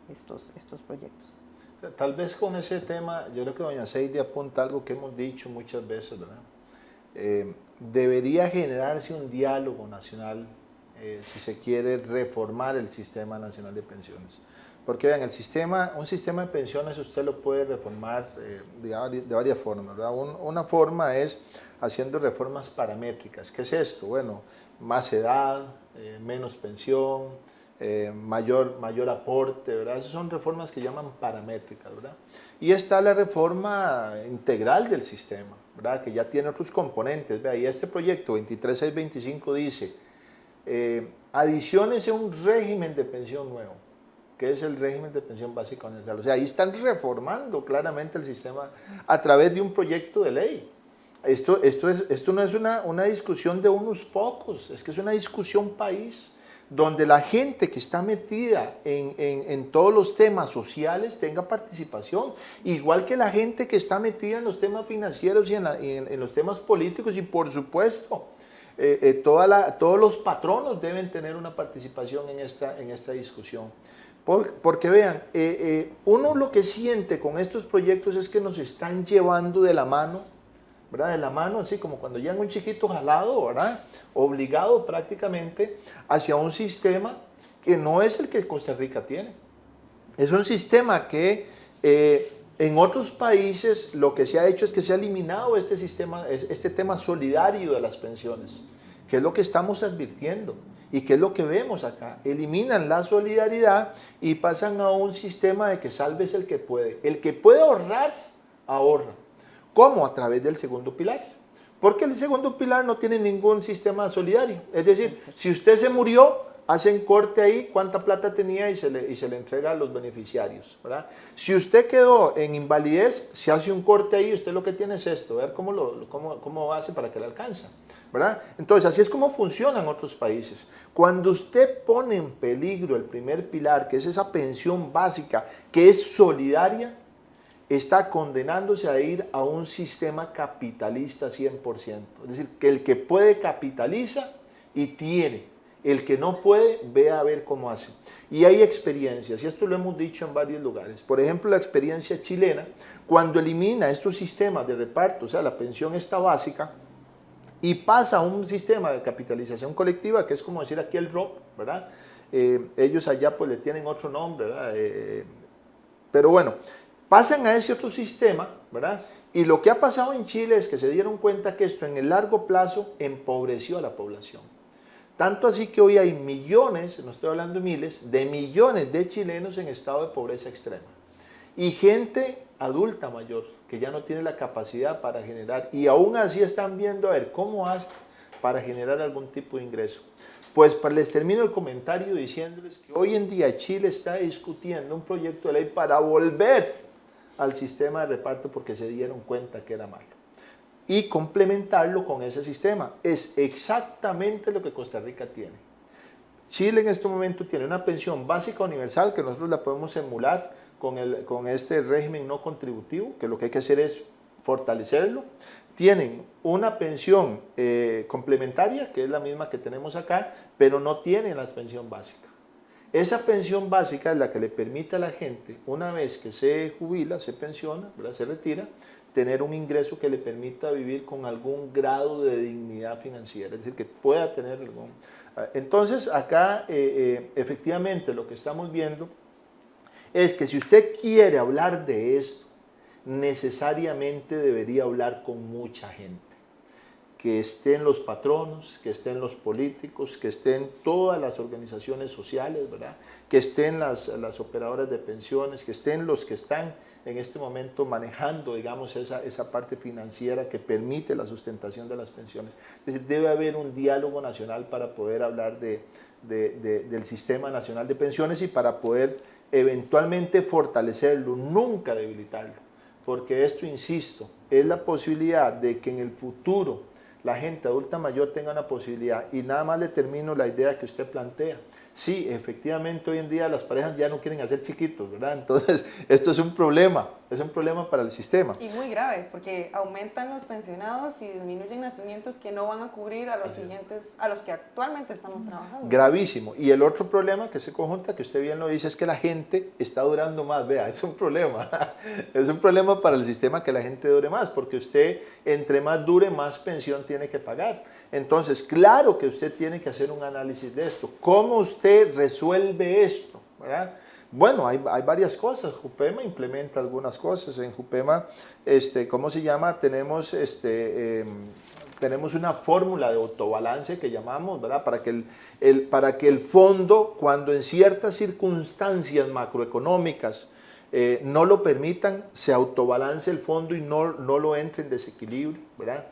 estos proyectos. Tal vez con ese tema, yo creo que doña Seidi apunta algo que hemos dicho muchas veces, ¿verdad? Debería generarse un diálogo nacional si se quiere reformar el Sistema Nacional de Pensiones. Porque vean, un sistema de pensiones usted lo puede reformar de varias formas, ¿verdad? Una forma es haciendo reformas paramétricas. ¿Qué es esto? Bueno, más edad, menos pensión, mayor aporte, ¿verdad? Esas son reformas que llaman paramétricas, ¿verdad? Y está la reforma integral del sistema, ¿verdad?, que ya tiene otros componentes. Vea, y este proyecto 23625 dice, adiciones a un régimen de pensión nuevo, que es el régimen de pensión básica universal. O sea, ahí están reformando claramente el sistema a través de un proyecto de ley. Esto no es una discusión de unos pocos, es que es una discusión país, donde la gente que está metida en todos los temas sociales tenga participación, igual que la gente que está metida en los temas financieros y en los temas políticos, y por supuesto, todos los patronos deben tener una participación en esta discusión. Porque vean, uno lo que siente con estos proyectos es que nos están llevando de la mano, ¿verdad? De la mano, así como cuando llegan un chiquito jalado, ¿verdad? Obligado prácticamente hacia un sistema que no es el que Costa Rica tiene. Es un sistema que en otros países lo que se ha hecho es que se ha eliminado este tema solidario de las pensiones, que es lo que estamos advirtiendo y que es lo que vemos acá. Eliminan la solidaridad y pasan a un sistema de que sálvese el que puede. El que puede ahorrar, ahorra. ¿Cómo? A través del segundo pilar. Porque el segundo pilar no tiene ningún sistema solidario. Es decir, si usted se murió, hacen corte ahí, cuánta plata tenía y se le entrega a los beneficiarios, ¿verdad? Si usted quedó en invalidez, se hace un corte ahí, usted lo que tiene es esto, ver cómo hace para que le alcanza, ¿verdad? Entonces, así es como funcionan otros países. Cuando usted pone en peligro el primer pilar, que es esa pensión básica, que es solidaria, está condenándose a ir a un sistema capitalista 100%. Es decir, que el que puede capitaliza y tiene. El que no puede, ve a ver cómo hace. Y hay experiencias, y esto lo hemos dicho en varios lugares. Por ejemplo, la experiencia chilena, cuando elimina estos sistemas de reparto, o sea, la pensión está básica, y pasa a un sistema de capitalización colectiva, que es como decir aquí el ROP, ¿verdad? Ellos allá pues le tienen otro nombre, ¿verdad? Pero bueno, pasan a ese otro sistema, ¿verdad? Y lo que ha pasado en Chile es que se dieron cuenta que esto en el largo plazo empobreció a la población. Tanto así que hoy hay millones, no estoy hablando de miles, de millones de chilenos en estado de pobreza extrema. Y gente adulta mayor que ya no tiene la capacidad para generar, y aún así están viendo a ver cómo hace para generar algún tipo de ingreso. Pues les termino el comentario diciéndoles que hoy en día Chile está discutiendo un proyecto de ley para volver al sistema de reparto porque se dieron cuenta que era malo. Y complementarlo con ese sistema. Es exactamente lo que Costa Rica tiene. Chile en este momento tiene una pensión básica universal que nosotros la podemos emular con este régimen no contributivo, que lo que hay que hacer es fortalecerlo. Tienen una pensión complementaria, que es la misma que tenemos acá, pero no tienen la pensión básica. Esa pensión básica es la que le permite a la gente, una vez que se jubila, se pensiona, ¿verdad? Se retira, tener un ingreso que le permita vivir con algún grado de dignidad financiera, es decir, que pueda tener algún... Entonces, acá efectivamente lo que estamos viendo es que si usted quiere hablar de esto, necesariamente debería hablar con mucha gente. Que estén los patronos, que estén los políticos, que estén todas las organizaciones sociales, ¿verdad? Que estén las operadoras de pensiones, que estén los que están en este momento manejando, digamos, esa parte financiera que permite la sustentación de las pensiones. Es decir, debe haber un diálogo nacional para poder hablar del Sistema Nacional de Pensiones y para poder eventualmente fortalecerlo, nunca debilitarlo. Porque esto, insisto, es la posibilidad de que en el futuro la gente adulta mayor tenga una posibilidad. Y nada más le termino la idea que usted plantea. Sí, efectivamente hoy en día las parejas ya no quieren hacer chiquitos, ¿verdad? Entonces, esto es un problema para el sistema. Y muy grave, porque aumentan los pensionados y disminuyen nacimientos que no van a cubrir a los siguientes, a los que actualmente estamos trabajando. Gravísimo. Y el otro problema que se conjunta, que usted bien lo dice, es que la gente está durando más. Vea, es un problema. Es un problema para el sistema que la gente dure más, porque usted, entre más dure, más pensión tiene que pagar. Entonces, claro que usted tiene que hacer un análisis de esto. ¿Cómo usted resuelve esto? ¿Verdad? Bueno, hay varias cosas. Jupema implementa algunas cosas. En Jupema, ¿cómo se llama? Tenemos una fórmula de autobalance que llamamos, ¿verdad? Para que el fondo, cuando en ciertas circunstancias macroeconómicas no lo permitan, se autobalance el fondo y no lo entre en desequilibrio, ¿verdad?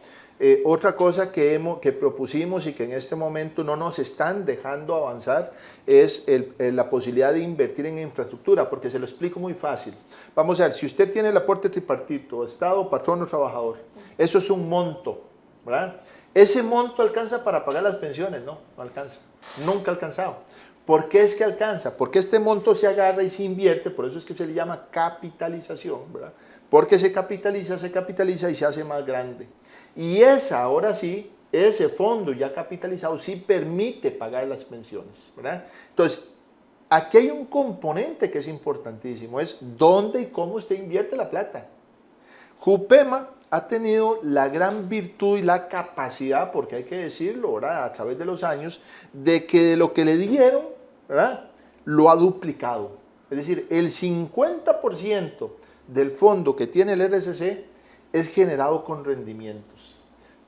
Otra cosa que propusimos y que en este momento no nos están dejando avanzar es la posibilidad de invertir en infraestructura, porque se lo explico muy fácil. Vamos a ver, si usted tiene el aporte tripartito, Estado, patrono, trabajador, eso es un monto, ¿verdad? Ese monto alcanza para pagar las pensiones, no alcanza, nunca ha alcanzado. ¿Por qué es que alcanza? Porque este monto se agarra y se invierte, por eso es que se le llama capitalización, ¿verdad? Porque se capitaliza y se hace más grande. Y ahora sí, ese fondo ya capitalizado sí permite pagar las pensiones, ¿verdad? Entonces, aquí hay un componente que es importantísimo, es dónde y cómo usted invierte la plata. Jupema ha tenido la gran virtud y la capacidad, porque hay que decirlo, ¿verdad?, a través de los años, de que de lo que le dieron, ¿verdad?, lo ha duplicado. Es decir, el 50% del fondo que tiene el RSC es generado con rendimientos.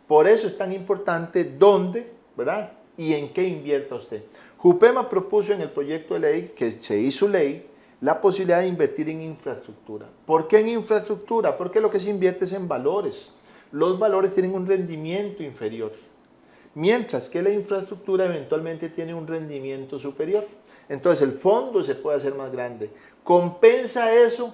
Por eso es tan importante dónde, ¿verdad?, y en qué invierta usted. Jupema propuso en el proyecto de ley, que se hizo ley, la posibilidad de invertir en infraestructura. ¿Por qué en infraestructura? Porque lo que se invierte es en valores. Los valores tienen un rendimiento inferior, mientras que la infraestructura eventualmente tiene un rendimiento superior. Entonces el fondo se puede hacer más grande. ¿Compensa eso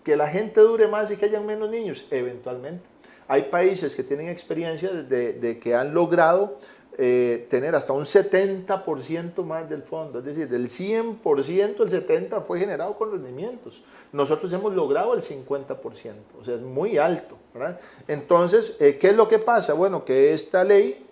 que la gente dure más y que hayan menos niños? Eventualmente. Hay países que tienen experiencia de que han logrado tener hasta un 70% más del fondo, es decir, del 100%, el 70% fue generado con rendimientos. Nosotros hemos logrado el 50%, o sea, es muy alto, ¿verdad? Entonces, ¿qué es lo que pasa? Bueno, que esta ley,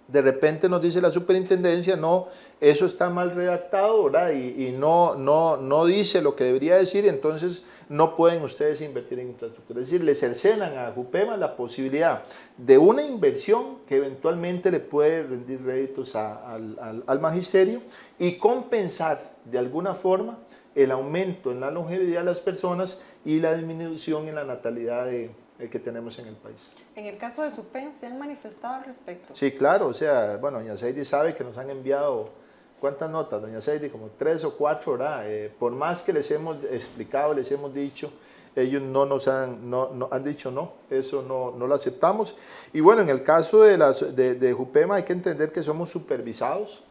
de repente nos dice la superintendencia, no, eso está mal redactado, ¿verdad? Y no dice lo que debería decir, entonces no pueden ustedes invertir en infraestructura. Es decir, le cercenan a Jupema la posibilidad de una inversión que eventualmente le puede rendir réditos al magisterio y compensar de alguna forma el aumento en la longevidad de las personas y la disminución en la natalidad que tenemos en el país. En el caso de SUPEN, ¿se han manifestado al respecto? Sí, claro, o sea, bueno, doña Seidy sabe que nos han enviado, ¿cuántas notas, doña Seidy? Como 3 o 4, ¿verdad? Por más que les hemos explicado, les hemos dicho, ellos no nos han dicho no, eso no lo aceptamos. Y bueno, en el caso de Jupema hay que entender que somos supervisados,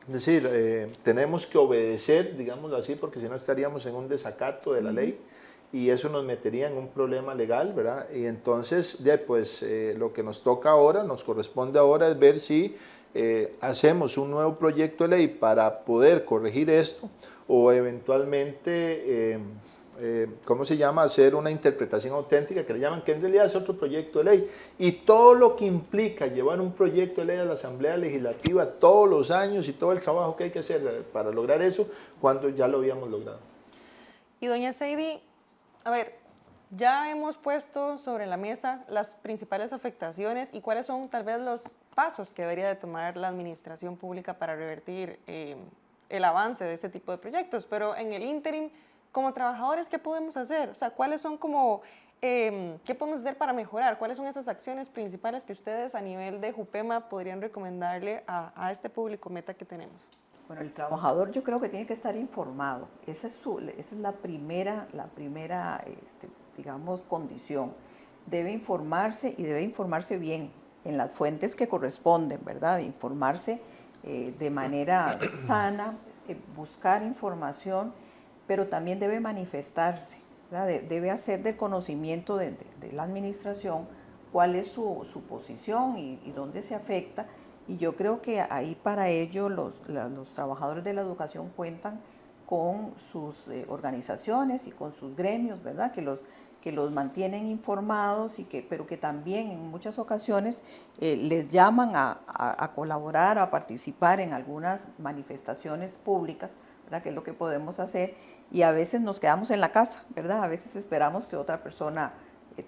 es decir, tenemos que obedecer, digámoslo así, porque si no estaríamos en un desacato de la ley y eso nos metería en un problema legal, ¿verdad? Y entonces, pues lo que nos toca ahora, nos corresponde ahora es ver si hacemos un nuevo proyecto de ley para poder corregir esto o eventualmente, ¿cómo se llama?, hacer una interpretación auténtica que le llaman, que en realidad es otro proyecto de ley. Y todo lo que implica llevar un proyecto de ley a la Asamblea Legislativa todos los años y todo el trabajo que hay que hacer para lograr eso, cuando ya lo habíamos logrado. Y doña Seidy, a ver, ya hemos puesto sobre la mesa las principales afectaciones y cuáles son tal vez los pasos que debería de tomar la administración pública para revertir el avance de este tipo de proyectos, pero en el ínterin, como trabajadores, ¿qué podemos hacer? O sea, ¿cuáles son como, qué podemos hacer para mejorar? ¿Cuáles son esas acciones principales que ustedes a nivel de Jupema podrían recomendarle a este público meta que tenemos? Bueno, el trabajador yo creo que tiene que estar informado. Esa es la primera digamos, condición. Debe informarse y debe informarse bien en las fuentes que corresponden, ¿verdad? Informarse de manera sana, buscar información, pero también debe manifestarse, ¿verdad? Debe hacer del conocimiento de la administración cuál es su posición y dónde se afecta. Y yo creo que ahí para ello los trabajadores de la educación cuentan con sus organizaciones y con sus gremios, ¿verdad? Que los mantienen informados, pero que también en muchas ocasiones les llaman a colaborar, a participar en algunas manifestaciones públicas, ¿verdad? Que es lo que podemos hacer. Y a veces nos quedamos en la casa, ¿verdad? A veces esperamos que otra persona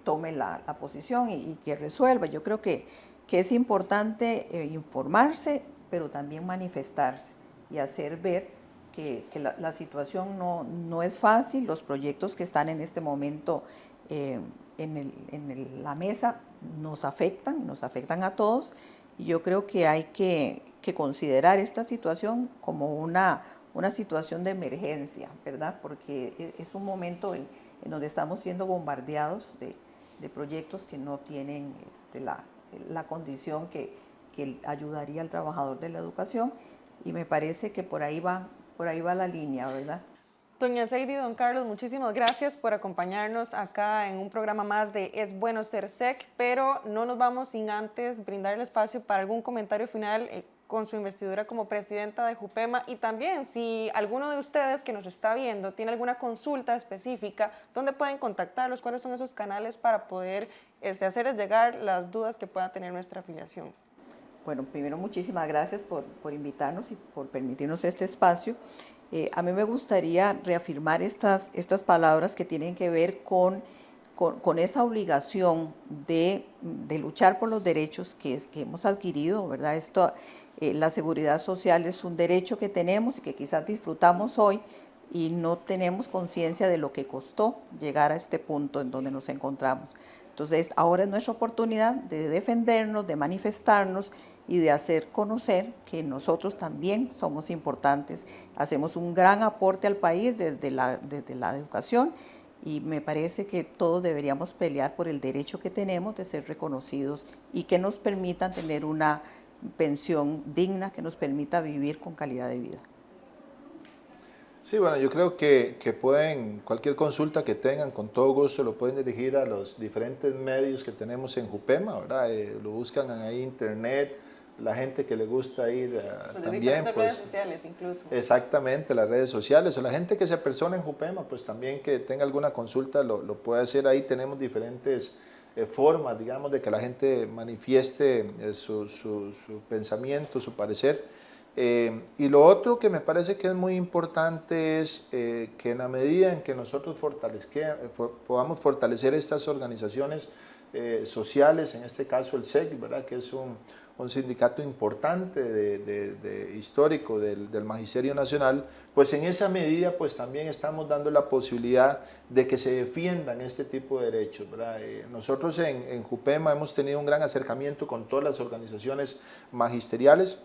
tome la posición y que resuelva. Yo creo que es importante informarse, pero también manifestarse y hacer ver que la situación no es fácil. Los proyectos que están en este momento en la mesa nos afectan a todos, y yo creo que hay que considerar esta situación como una situación de emergencia, ¿verdad? Porque es un momento en donde estamos siendo bombardeados de proyectos que no tienen la condición que ayudaría al trabajador de la educación, y me parece que por ahí va la línea, ¿verdad? Doña Seidy, don Carlos, muchísimas gracias por acompañarnos acá en un programa más de Es Bueno Ser SEC, pero no nos vamos sin antes brindar el espacio para algún comentario final con su investidura como presidenta de JUPEMA, y también si alguno de ustedes que nos está viendo tiene alguna consulta específica, ¿dónde pueden contactarlos? ¿Cuáles son esos canales para poder hacerles llegar las dudas que pueda tener nuestra afiliación? Bueno, primero muchísimas gracias por invitarnos y por permitirnos este espacio. A mí me gustaría reafirmar estas palabras que tienen que ver con esa obligación de luchar por los derechos que hemos adquirido, ¿verdad? La seguridad social es un derecho que tenemos y que quizás disfrutamos hoy, y no tenemos conciencia de lo que costó llegar a este punto en donde nos encontramos. Entonces, ahora es nuestra oportunidad de defendernos, de manifestarnos y de hacer conocer que nosotros también somos importantes, hacemos un gran aporte al país desde la educación, y me parece que todos deberíamos pelear por el derecho que tenemos de ser reconocidos y que nos permitan tener una pensión digna, que nos permita vivir con calidad de vida. Sí, bueno, yo creo que pueden, cualquier consulta que tengan, con todo gusto lo pueden dirigir a los diferentes medios que tenemos en JUPEMA, ¿verdad? Lo buscan ahí en internet, la gente que le gusta ir también. Diferentes redes sociales incluso. Exactamente, las redes sociales, o la gente que se apersona en JUPEMA, pues también que tenga alguna consulta lo puede hacer ahí. Tenemos diferentes formas, digamos, de que la gente manifieste su pensamiento, su parecer. Y lo otro que me parece que es muy importante es que en la medida en que nosotros podamos fortalecer estas organizaciones sociales, en este caso el SEC, ¿verdad? Que es un sindicato importante histórico del Magisterio Nacional, pues en esa medida pues también estamos dando la posibilidad de que se defiendan este tipo de derechos, ¿verdad? Nosotros en JUPEMA hemos tenido un gran acercamiento con todas las organizaciones magisteriales,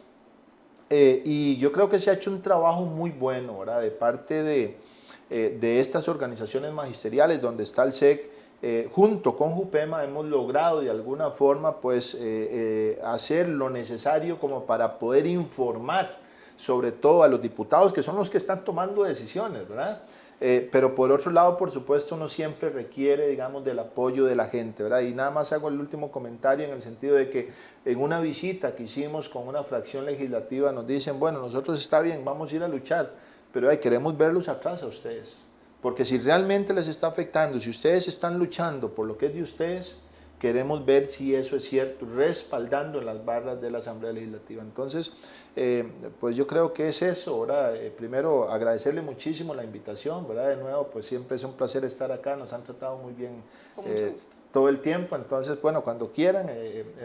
y yo creo que se ha hecho un trabajo muy bueno, ¿verdad? De parte de estas organizaciones magisteriales donde está el SEC. Junto con JUPEMA hemos logrado de alguna forma pues hacer lo necesario como para poder informar sobre todo a los diputados, que son los que están tomando decisiones, ¿verdad? Pero por otro lado, por supuesto, uno siempre requiere, digamos, del apoyo de la gente, ¿verdad? Y nada más hago el último comentario en el sentido de que en una visita que hicimos con una fracción legislativa nos dicen, bueno, nosotros está bien, vamos a ir a luchar, pero queremos verlos atrás a ustedes. Porque si realmente les está afectando, si ustedes están luchando por lo que es de ustedes, queremos ver si eso es cierto, respaldando en las barras de la Asamblea Legislativa. Entonces, pues yo creo que es eso, ¿verdad? Primero, agradecerle muchísimo la invitación, ¿verdad? De nuevo, pues siempre es un placer estar acá, nos han tratado muy bien todo el tiempo. Entonces, bueno, cuando quieran,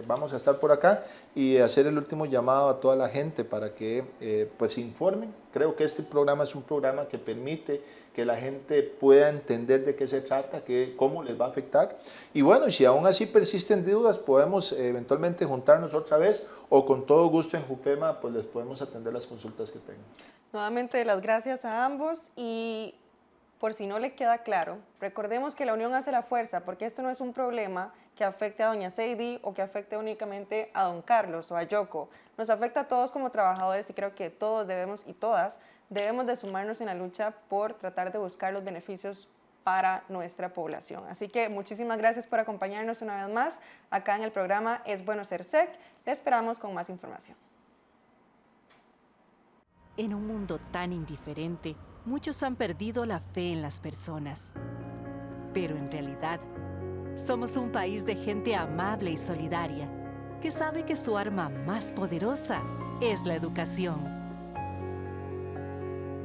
vamos a estar por acá y hacer el último llamado a toda la gente para que pues se informen. Creo que este programa es un programa que permite que la gente pueda entender de qué se trata, cómo les va a afectar. Y bueno, si aún así persisten dudas, podemos eventualmente juntarnos otra vez, o con todo gusto en JUPEMA pues les podemos atender las consultas que tengan. Nuevamente las gracias a ambos, y por si no le queda claro, recordemos que la unión hace la fuerza, porque esto no es un problema que afecte a doña Seidy o que afecte únicamente a don Carlos o a Yoko. Nos afecta a todos como trabajadores, y creo que todos debemos y todas debemos de sumarnos en la lucha por tratar de buscar los beneficios para nuestra población. Así que muchísimas gracias por acompañarnos una vez más acá en el programa Es Bueno Ser SEC. Le esperamos con más información. En un mundo tan indiferente, muchos han perdido la fe en las personas. Pero en realidad, somos un país de gente amable y solidaria, que sabe que su arma más poderosa es la educación.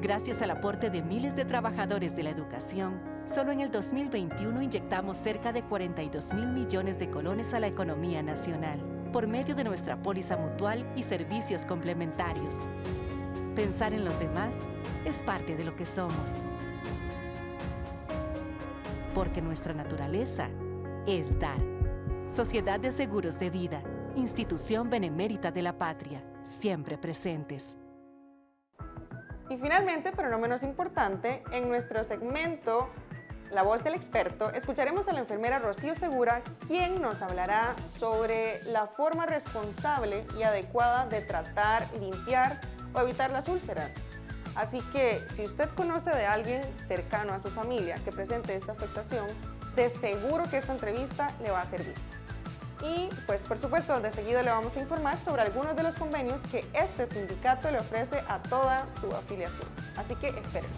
Gracias al aporte de miles de trabajadores de la educación, solo en el 2021 inyectamos cerca de 42.000 millones de colones a la economía nacional, por medio de nuestra póliza mutual y servicios complementarios. Pensar en los demás es parte de lo que somos. Porque nuestra naturaleza es dar. Sociedad de Seguros de Vida, institución benemérita de la patria, siempre presentes. Y finalmente, pero no menos importante, en nuestro segmento La Voz del Experto, escucharemos a la enfermera Rocío Segura, quien nos hablará sobre la forma responsable y adecuada de tratar, limpiar o evitar las úlceras. Así que si usted conoce de alguien cercano a su familia que presente esta afectación, de seguro que esta entrevista le va a servir. Y pues por supuesto de seguido le vamos a informar sobre algunos de los convenios que este sindicato le ofrece a toda su afiliación. Así que esperen.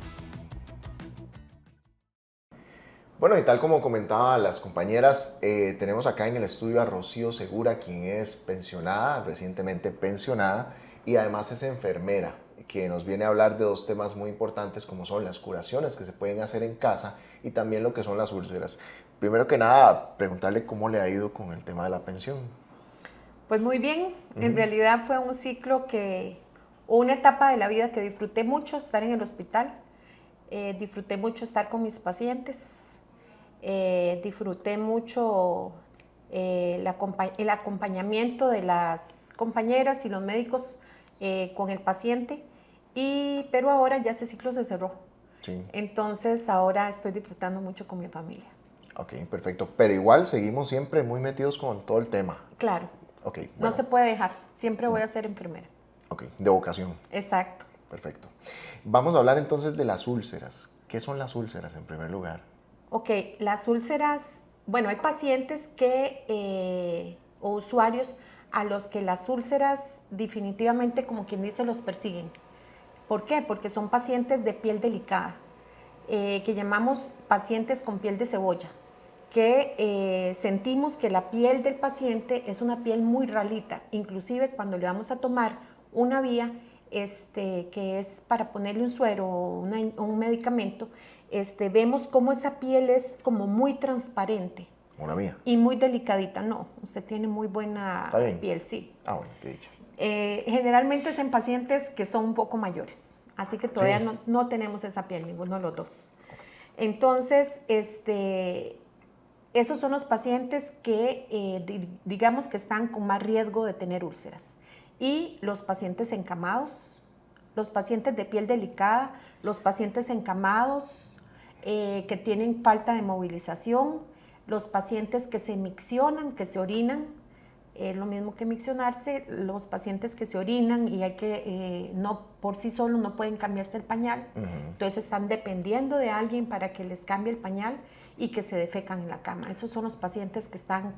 Bueno, y tal como comentaban las compañeras, tenemos acá en el estudio a Rocío Segura, quien es pensionada, recientemente pensionada, y además es enfermera, que nos viene a hablar de dos temas muy importantes como son las curaciones que se pueden hacer en casa y también lo que son las úlceras. Primero que nada, preguntarle cómo le ha ido con el tema de la pensión. Pues muy bien, en realidad fue un ciclo una etapa de la vida que disfruté mucho, estar en el hospital, disfruté mucho estar con mis pacientes, disfruté mucho el acompañamiento de las compañeras y los médicos con el paciente, pero ahora ya ese ciclo se cerró. Sí. Entonces ahora estoy disfrutando mucho con mi familia. Ok, perfecto. Pero igual seguimos siempre muy metidos con todo el tema. Claro. Ok. Bueno. No se puede dejar. Siempre voy a ser enfermera. Ok, de vocación. Exacto. Perfecto. Vamos a hablar entonces de las úlceras. ¿Qué son las úlceras en primer lugar? Ok, las úlceras, bueno, hay pacientes o usuarios a los que las úlceras definitivamente, como quien dice, los persiguen. ¿Por qué? Porque son pacientes de piel delicada, que llamamos pacientes con piel de cebolla, que sentimos que la piel del paciente es una piel muy ralita, inclusive cuando le vamos a tomar una vía que es para ponerle un suero o un medicamento, vemos cómo esa piel es como muy transparente. Una mía. Y muy delicadita. No, usted tiene muy buena piel, sí. Ah, bueno, qué dicha. Generalmente es en pacientes que son un poco mayores, así que todavía Sí. no tenemos esa piel, ninguno de los dos. Entonces, esos son los pacientes que digamos que están con más riesgo de tener úlceras. Y los pacientes encamados, los pacientes de piel delicada, los pacientes encamados que tienen falta de movilización, los pacientes que se miccionan, que se orinan, lo mismo que miccionarse, los pacientes que se orinan y no por sí solos no pueden cambiarse el pañal, entonces están dependiendo de alguien para que les cambie el pañal y que se defecan en la cama. Esos son los pacientes que están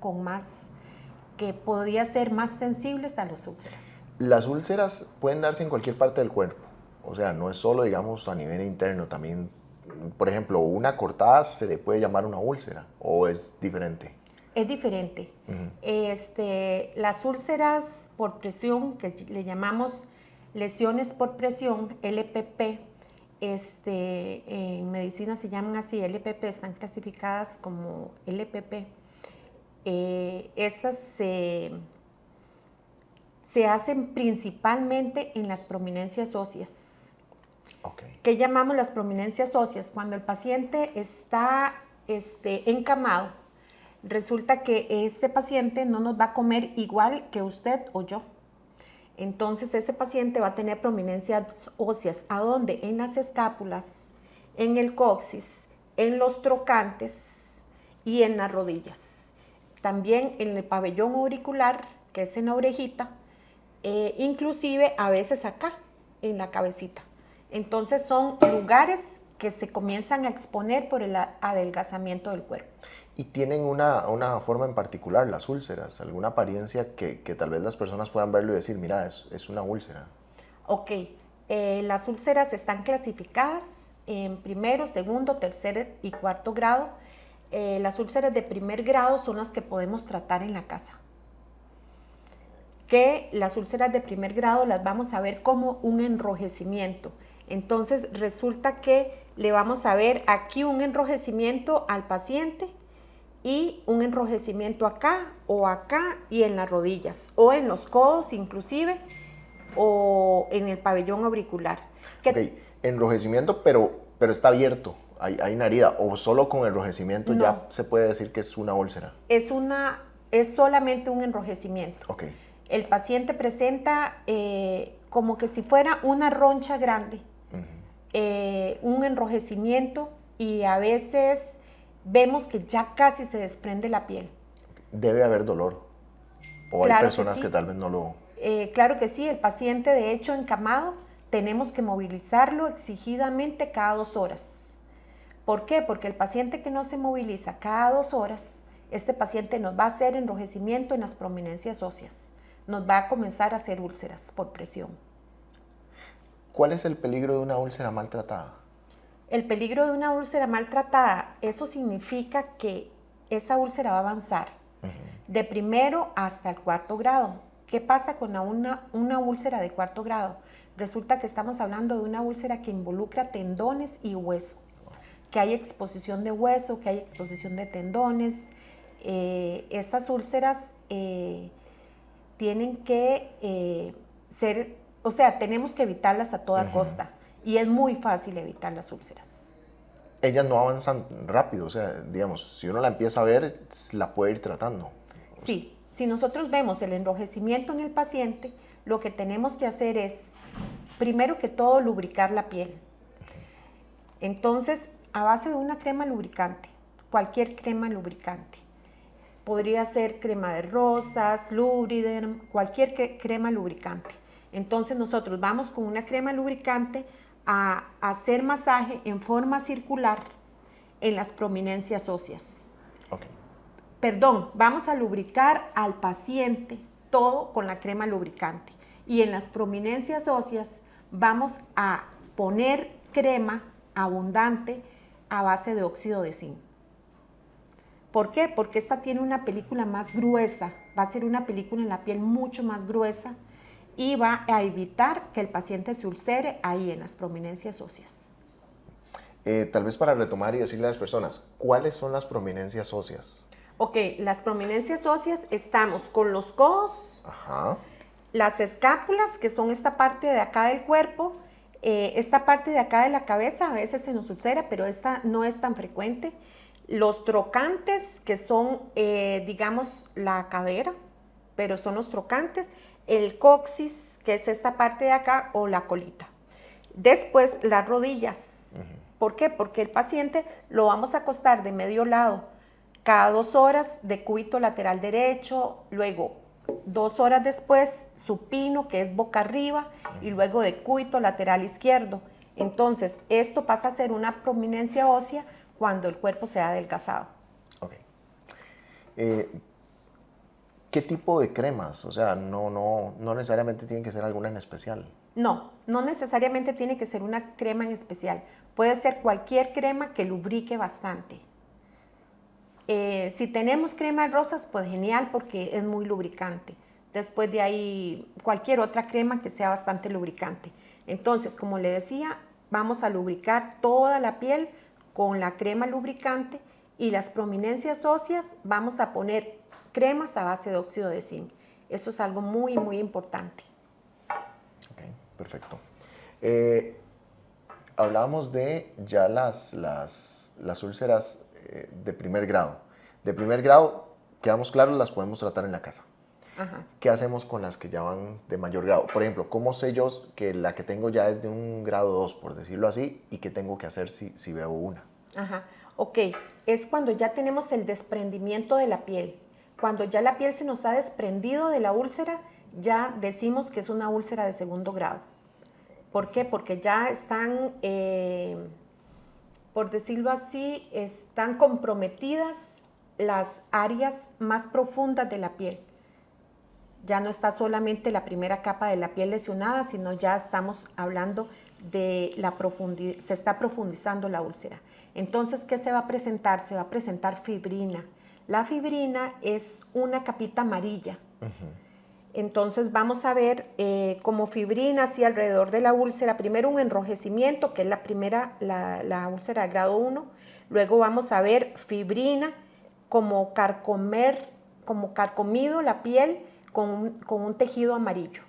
que podría ser más sensibles a las úlceras. Las úlceras pueden darse en cualquier parte del cuerpo, o sea, no es solo, digamos, a nivel interno, también, por ejemplo, una cortada se le puede llamar una úlcera, o es diferente. Es diferente. Las úlceras por presión, que le llamamos lesiones por presión, LPP, en medicina se llaman así, LPP, están clasificadas como LPP. Estas se hacen principalmente en las prominencias óseas. Okay. ¿Qué llamamos las prominencias óseas? Cuando el paciente está encamado, resulta que este paciente no nos va a comer igual que usted o yo. Entonces, este paciente va a tener prominencias óseas. ¿A dónde? En las escápulas, en el coxis, en los trocantes y en las rodillas. También en el pabellón auricular, que es en la orejita, inclusive a veces acá, en la cabecita. Entonces, son lugares que se comienzan a exponer por el adelgazamiento del cuerpo. ¿Y tienen una forma en particular las úlceras? ¿Alguna apariencia que tal vez las personas puedan verlo y decir, mira, es una úlcera? Ok, las úlceras están clasificadas en primero, segundo, tercer y cuarto grado. Las úlceras de primer grado son las que podemos tratar en la casa. Que las úlceras de primer grado las vamos a ver como un enrojecimiento. Entonces resulta que le vamos a ver aquí un enrojecimiento al paciente y un enrojecimiento acá y en las rodillas o en los codos inclusive o en el pabellón auricular. Ok, enrojecimiento pero está abierto, hay una herida o solo con enrojecimiento no, ya se puede decir que es una úlcera. Es solamente un enrojecimiento. Okay. El paciente presenta como que si fuera una roncha grande, un enrojecimiento y a veces vemos que ya casi se desprende la piel. Debe haber dolor. O Claro hay que personas sí. que tal vez no lo... Claro que sí, el paciente de hecho encamado tenemos que movilizarlo exigidamente cada 2 horas. ¿Por qué? Porque el paciente que no se moviliza cada 2 horas, este paciente nos va a hacer enrojecimiento en las prominencias óseas, nos va a comenzar a hacer úlceras por presión. ¿Cuál es el peligro de una úlcera maltratada? El peligro de una úlcera maltratada, eso significa que esa úlcera va a avanzar de primero hasta el 4º grado. ¿Qué pasa con una úlcera de 4º grado? Resulta que estamos hablando de una úlcera que involucra tendones y hueso, que hay exposición de hueso, que hay exposición de tendones. Estas úlceras tienen que ser, o sea, tenemos que evitarlas a toda costa y es muy fácil evitar las úlceras. Ellas no avanzan rápido, o sea, digamos, si uno la empieza a ver, la puede ir tratando. Sí, si nosotros vemos el enrojecimiento en el paciente, lo que tenemos que hacer es, primero que todo, lubricar la piel. Entonces, a base de una crema lubricante, cualquier crema lubricante, podría ser crema de rosas, Lubriderm, cualquier crema lubricante. Entonces nosotros vamos con una crema lubricante a hacer masaje en forma circular en las prominencias óseas. Okay. Perdón, vamos a lubricar al paciente todo con la crema lubricante y en las prominencias óseas vamos a poner crema abundante a base de óxido de zinc. ¿Por qué? Porque esta tiene una película más gruesa, va a ser una película en la piel mucho más gruesa y va a evitar que el paciente se ulcere ahí en las prominencias óseas. Tal vez para retomar y decirle a las personas, ¿cuáles son las prominencias óseas? Ok, las prominencias óseas estamos con los codos, las escápulas, que son esta parte de acá del cuerpo, esta parte de acá de la cabeza a veces se nos ulcera, pero esta no es tan frecuente. Los trocantes, que son, digamos, la cadera, pero son los trocantes, el coxis, que es esta parte de acá, o la colita. Después, las rodillas. ¿Por qué? Porque el paciente lo vamos a acostar de medio lado cada 2 horas de cúbito lateral derecho, luego 2 horas después supino, que es boca arriba, y luego de cúbito lateral izquierdo. Entonces, esto pasa a ser una prominencia ósea cuando el cuerpo se ha adelgazado. Ok. ¿Qué tipo de cremas? O sea, no necesariamente tienen que ser alguna en especial. No, no necesariamente tiene que ser una crema en especial. Puede ser cualquier crema que lubrique bastante. Si tenemos crema de rosas, pues genial porque es muy lubricante. Después de ahí, cualquier otra crema que sea bastante lubricante. Entonces, como le decía, vamos a lubricar toda la piel con la crema lubricante y las prominencias óseas vamos a poner cremas a base de óxido de zinc. Eso es algo muy, muy importante. Ok, perfecto. Hablábamos de ya las úlceras de primer grado. De primer grado, quedamos claros, las podemos tratar en la casa. Ajá. ¿Qué hacemos con las que ya van de mayor grado? Por ejemplo, ¿cómo sé yo que la que tengo ya es de un grado 2, por decirlo así, y qué tengo que hacer si veo una? Ajá. Ok, es cuando ya tenemos el desprendimiento de la piel. Cuando ya la piel se nos ha desprendido de la úlcera, ya decimos que es una úlcera de 2º grado. ¿Por qué? Porque ya están, por decirlo así, están comprometidas las áreas más profundas de la piel. Ya no está solamente la primera capa de la piel lesionada, sino ya estamos hablando de se está profundizando la úlcera. Entonces, ¿qué se va a presentar? Se va a presentar fibrina. La fibrina es una capita amarilla. Entonces vamos a ver como fibrina así alrededor de la úlcera, primero un enrojecimiento, que es la úlcera de grado 1, luego vamos a ver fibrina como carcomido la piel con un tejido amarillo.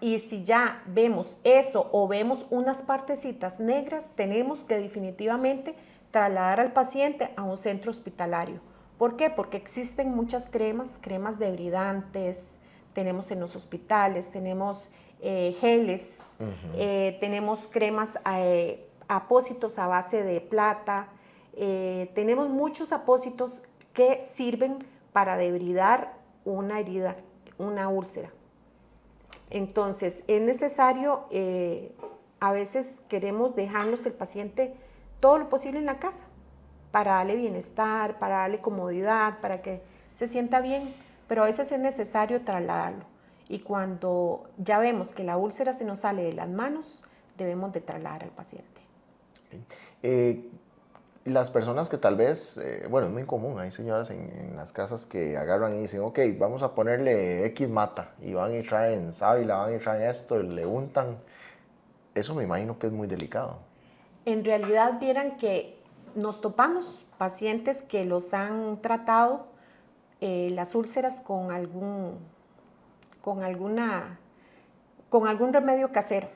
Y si ya vemos eso o vemos unas partecitas negras, tenemos que definitivamente trasladar al paciente a un centro hospitalario. ¿Por qué? Porque existen muchas cremas debridantes, tenemos en los hospitales, tenemos geles, tenemos cremas apósitos a base de plata, tenemos muchos apósitos que sirven para debridar una herida, una úlcera. Entonces, es necesario, a veces queremos dejarnos el paciente todo lo posible en la casa para darle bienestar, para darle comodidad, para que se sienta bien, pero a veces es necesario trasladarlo. Y cuando ya vemos que la úlcera se nos sale de las manos, debemos de trasladar al paciente. Las personas que tal vez, bueno, es muy común, hay señoras en las casas que agarran y dicen, ok, vamos a ponerle X mata, y van y traen sábila, van y traen esto, y le untan. Eso me imagino que es muy delicado. En realidad, vieran que nos topamos pacientes que los han tratado las úlceras con algún remedio casero.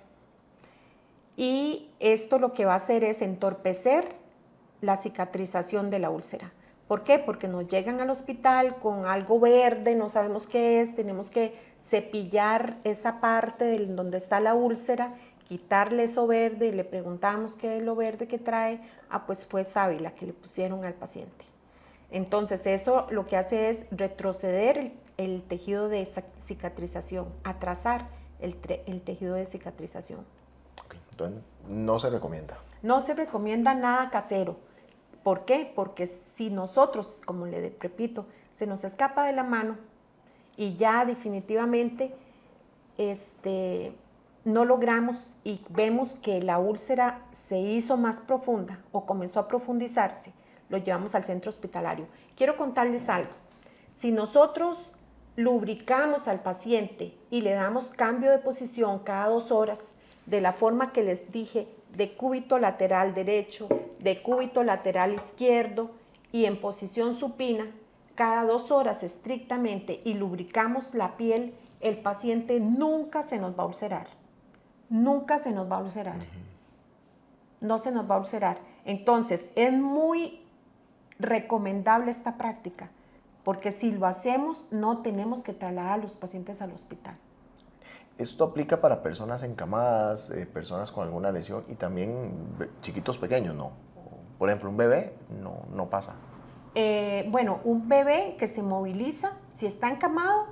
Y esto lo que va a hacer es entorpecer la cicatrización de la úlcera. ¿Por qué? Porque nos llegan al hospital con algo verde, no sabemos qué es, tenemos que cepillar esa parte donde está la úlcera, quitarle eso verde y le preguntamos qué es lo verde que trae. Ah, pues fue sábila que le pusieron al paciente. Entonces eso lo que hace es retroceder el tejido de cicatrización, atrasar el tejido de cicatrización. Okay. Entonces no se recomienda. No se recomienda nada casero. ¿Por qué? Porque si nosotros, como le repito, se nos escapa de la mano y ya definitivamente no logramos y vemos que la úlcera se hizo más profunda o comenzó a profundizarse, lo llevamos al centro hospitalario. Quiero contarles algo. Si nosotros lubricamos al paciente y le damos cambio de posición cada 2 horas, de la forma que les dije, de cúbito lateral derecho, de cúbito lateral izquierdo y en posición supina, cada 2 horas estrictamente, y lubricamos la piel, el paciente nunca se nos va a ulcerar. Nunca se nos va a ulcerar. No se nos va a ulcerar. Entonces, es muy recomendable esta práctica, porque si lo hacemos, no tenemos que trasladar a los pacientes al hospital. Esto aplica para personas encamadas, personas con alguna lesión y también chiquitos pequeños, ¿no? Por ejemplo, un bebé no pasa. Bueno, un bebé que se moviliza, si está encamado,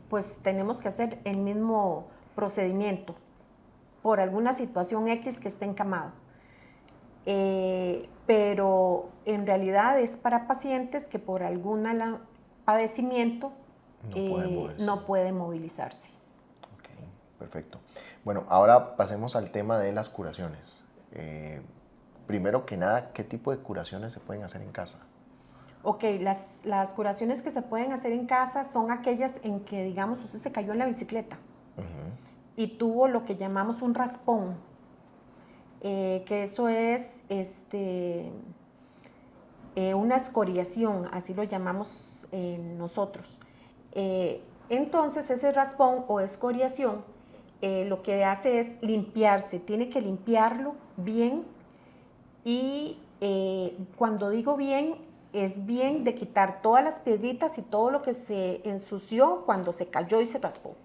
pues tenemos que hacer el mismo procedimiento por alguna situación X que esté encamado. Pero en realidad es para pacientes que por algún padecimiento no pueden movilizarse. Ok, perfecto. Bueno, ahora pasemos al tema de las curaciones. Primero que nada, ¿qué tipo de curaciones se pueden hacer en casa? Ok, las curaciones que se pueden hacer en casa son aquellas en que, digamos, usted se cayó en la bicicleta y tuvo lo que llamamos un raspón, que eso es una escoriación, así lo llamamos nosotros. Entonces, ese raspón o escoriación lo que hace es limpiarse, tiene que limpiarlo bien y cuando digo bien, es bien de quitar todas las piedritas y todo lo que se ensució cuando se cayó y se raspó.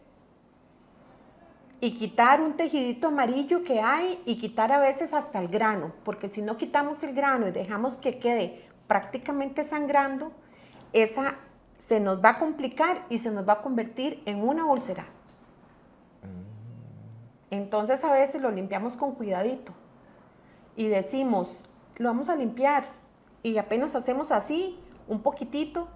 Y quitar un tejidito amarillo que hay y quitar a veces hasta el grano, porque si no quitamos el grano y dejamos que quede prácticamente sangrando, esa se nos va a complicar y se nos va a convertir en una úlcera. Entonces a veces lo limpiamos con cuidadito y decimos, lo vamos a limpiar y apenas hacemos así, un poquitito,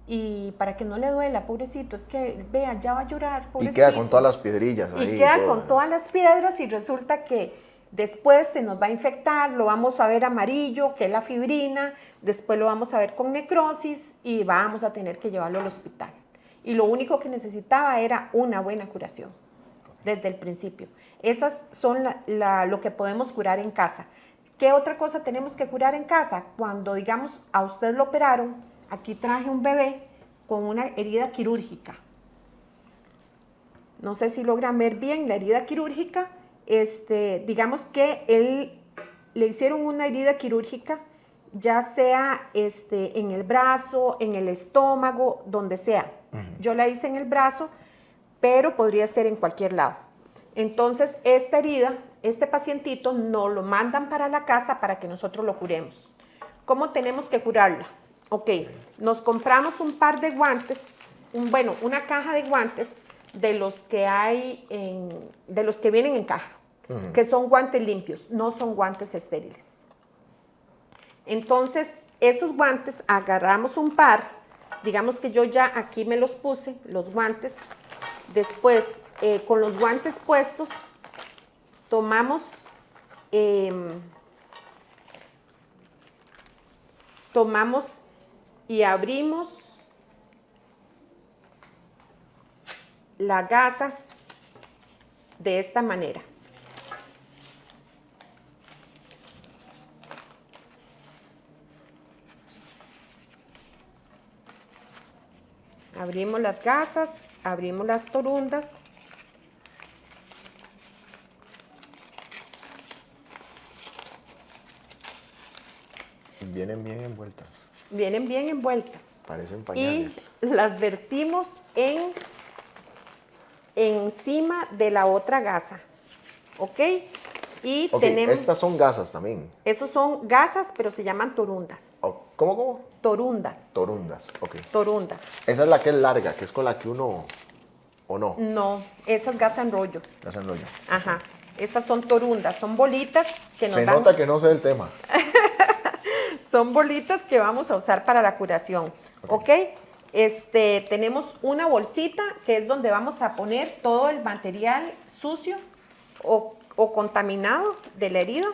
y para que no le duela, pobrecito, es que vea, ya va a llorar, pobrecito. Y queda con todas las piedrillas ahí. Y queda con todas las piedras y resulta que después se nos va a infectar, lo vamos a ver amarillo, que es la fibrina, después lo vamos a ver con necrosis y vamos a tener que llevarlo al hospital. Y lo único que necesitaba era una buena curación, desde el principio. Esas son lo que podemos curar en casa. ¿Qué otra cosa tenemos que curar en casa? Cuando, digamos, a usted lo operaron, aquí traje un bebé con una herida quirúrgica. No sé si logran ver bien la herida quirúrgica. Digamos que le hicieron una herida quirúrgica, ya sea en el brazo, en el estómago, donde sea. Yo la hice en el brazo, pero podría ser en cualquier lado. Entonces, esta herida, este pacientito, nos lo mandan para la casa para que nosotros lo curemos. ¿Cómo tenemos que curarla? Ok, nos compramos un par de guantes, una caja de guantes de los que hay de los que vienen en caja, que son guantes limpios, no son guantes estériles. Entonces, esos guantes, agarramos un par, digamos que yo ya aquí me los puse, los guantes. Después, con los guantes puestos, tomamos y abrimos la gasa de esta manera. Abrimos las gasas, abrimos las torundas. Vienen bien envueltas. Vienen bien envueltas. Parecen pañales. Y las vertimos encima de la otra gasa. ¿Ok? Y Ok, tenemos... estas son gasas también. Esos son gasas, pero se llaman torundas. Oh, ¿Cómo? Torundas. Torundas, ok. Torundas. Esa es la que es larga, que es con la que uno... ¿O no? No, esa es gasa en rollo. Gasa en rollo. Ajá. Estas son torundas, son bolitas que nos Se dan... nota que no sé el tema. Son bolitas que vamos a usar para la curación. ¿Ok? Tenemos una bolsita que es donde vamos a poner todo el material sucio o contaminado de la herida.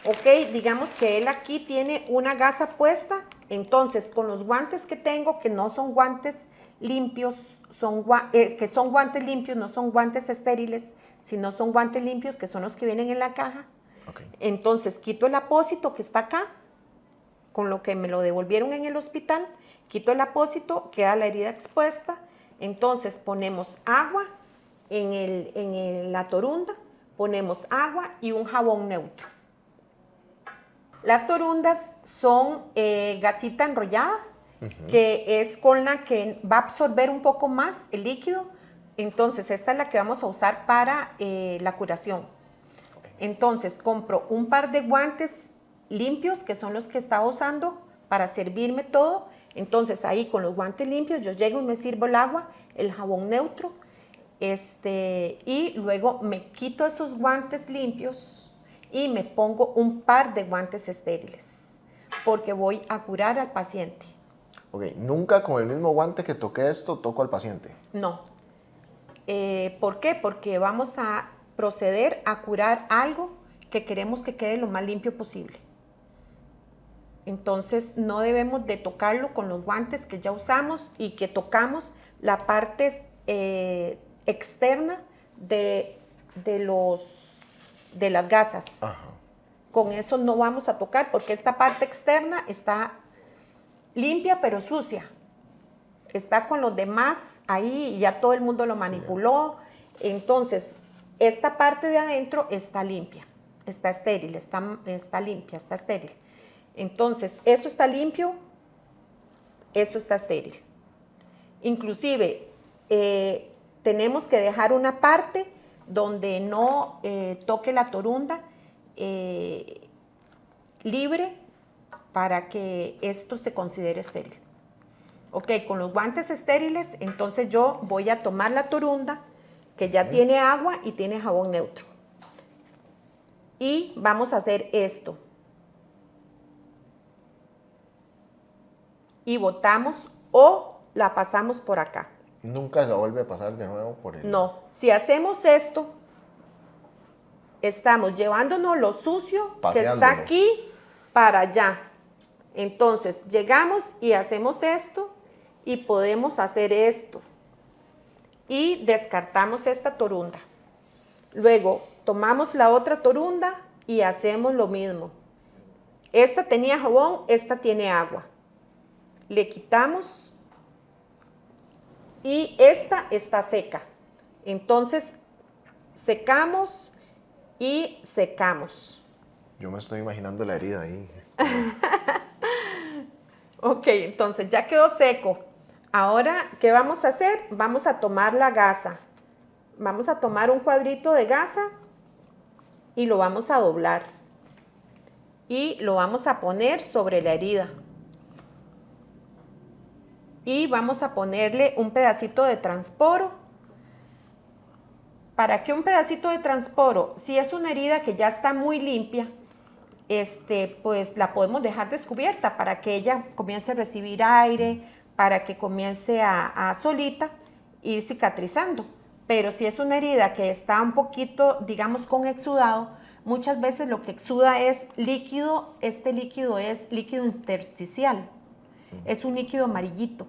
¿Ok? Digamos que él aquí tiene una gasa puesta. Entonces, con los guantes que tengo, que no son guantes limpios, que son guantes limpios, no son guantes estériles, sino son guantes limpios, que son los que vienen en la caja. Okay. Entonces, quito el apósito que está acá, con lo que me lo devolvieron en el hospital, quito el apósito, queda la herida expuesta. Entonces, ponemos agua en la torunda, ponemos agua y un jabón neutro. Las torundas son gasita enrollada, que es con la que va a absorber un poco más el líquido. Entonces, esta es la que vamos a usar para la curación. Entonces, compro un par de guantes limpios, que son los que estaba usando para servirme todo. Entonces, ahí con los guantes limpios, yo llego y me sirvo el agua, el jabón neutro, y luego me quito esos guantes limpios y me pongo un par de guantes estériles, porque voy a curar al paciente. Ok, nunca con el mismo guante que toqué esto, toco al paciente. No. ¿Por qué? Porque vamos a proceder a curar algo que queremos que quede lo más limpio posible. Entonces, no debemos de tocarlo con los guantes que ya usamos y que tocamos la parte externa de las gasas. Ajá. Con eso no vamos a tocar porque esta parte externa está limpia pero sucia. Está con los demás ahí y ya todo el mundo lo manipuló. Entonces, esta parte de adentro está limpia, está estéril, está limpia, está estéril. Entonces, eso está limpio, eso está estéril. Inclusive, tenemos que dejar una parte donde no toque la torunda libre para que esto se considere estéril. Ok, con los guantes estériles, entonces yo voy a tomar la torunda que ya tiene agua y tiene jabón neutro. Y vamos a hacer esto. Y botamos o la pasamos por acá. Nunca se vuelve a pasar de nuevo por el... No, si hacemos esto, estamos llevándonos lo sucio que está aquí para allá. Entonces, llegamos y hacemos esto y podemos hacer esto. Y descartamos esta torunda. Luego, tomamos la otra torunda y hacemos lo mismo. Esta tenía jabón, esta tiene agua. Le quitamos y esta está seca. Entonces, secamos y secamos. Yo me estoy imaginando la herida ahí. Ok, entonces ya quedó seco. Ahora, ¿qué vamos a hacer? Vamos a tomar la gasa. Vamos a tomar un cuadrito de gasa y lo vamos a doblar. y lo vamos a poner sobre la herida. Y vamos a ponerle un pedacito de transporo. ¿Para qué un pedacito de transporo? Si es una herida que ya está muy limpia, pues la podemos dejar descubierta para que ella comience a recibir aire, para que comience a solita ir cicatrizando. Pero si es una herida que está un poquito, digamos, con exudado, muchas veces lo que exuda es líquido. Este líquido es líquido intersticial, es un líquido amarillito.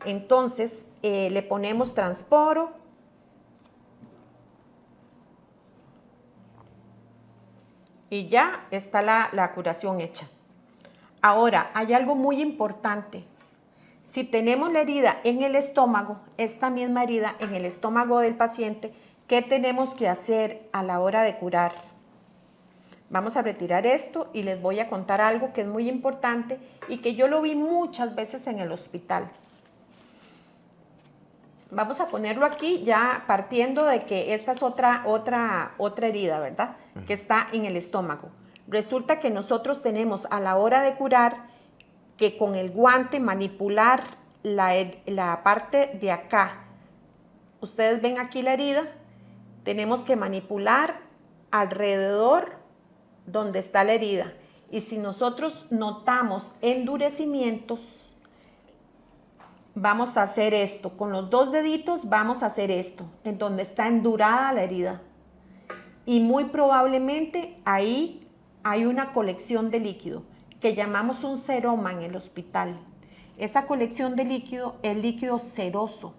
Entonces le ponemos transporo. Y ya está la curación hecha. Ahora, hay algo muy importante. Si tenemos la herida en el estómago, esta misma herida en el estómago del paciente, ¿qué tenemos que hacer a la hora de curar? Vamos a retirar esto y les voy a contar algo que es muy importante y que yo lo vi muchas veces en el hospital. Vamos a ponerlo aquí ya partiendo de que esta es otra herida, ¿verdad? Que está en el estómago. Resulta que nosotros tenemos a la hora de curar que con el guante manipular la parte de acá. Ustedes ven aquí la herida, tenemos que manipular alrededor donde está la herida. Y si nosotros notamos endurecimientos, vamos a hacer esto. Con los 2 deditos vamos a hacer esto, en donde está endurada la herida. Y muy probablemente ahí hay una colección de líquido que llamamos un seroma en el hospital. Esa colección de líquido es líquido seroso,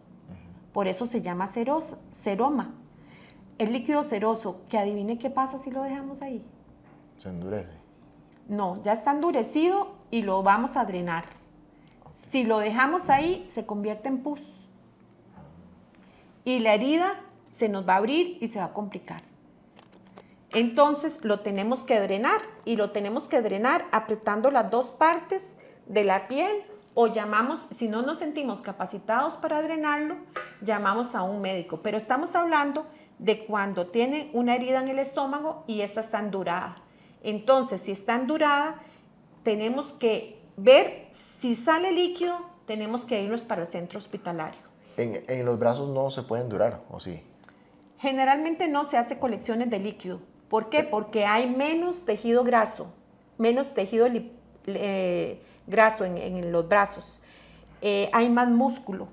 por eso se llama seroma. El líquido seroso, que adivine qué pasa si lo dejamos ahí. Se endurece. No, ya está endurecido y lo vamos a drenar. Si lo dejamos ahí, se convierte en pus. Y la herida se nos va a abrir y se va a complicar. Entonces lo tenemos que drenar y lo tenemos que drenar apretando las 2 partes de la piel o llamamos, si no nos sentimos capacitados para drenarlo, llamamos a un médico. Pero estamos hablando de cuando tiene una herida en el estómago y esta está endurada. Entonces, si está endurada, tenemos que ver si sale líquido, tenemos que irnos para el centro hospitalario. En los brazos no se puede endurar, ¿o sí? Generalmente no se hace colecciones de líquido. ¿Por qué? Porque hay menos tejido graso, menos tejido graso en los brazos. Hay más músculo.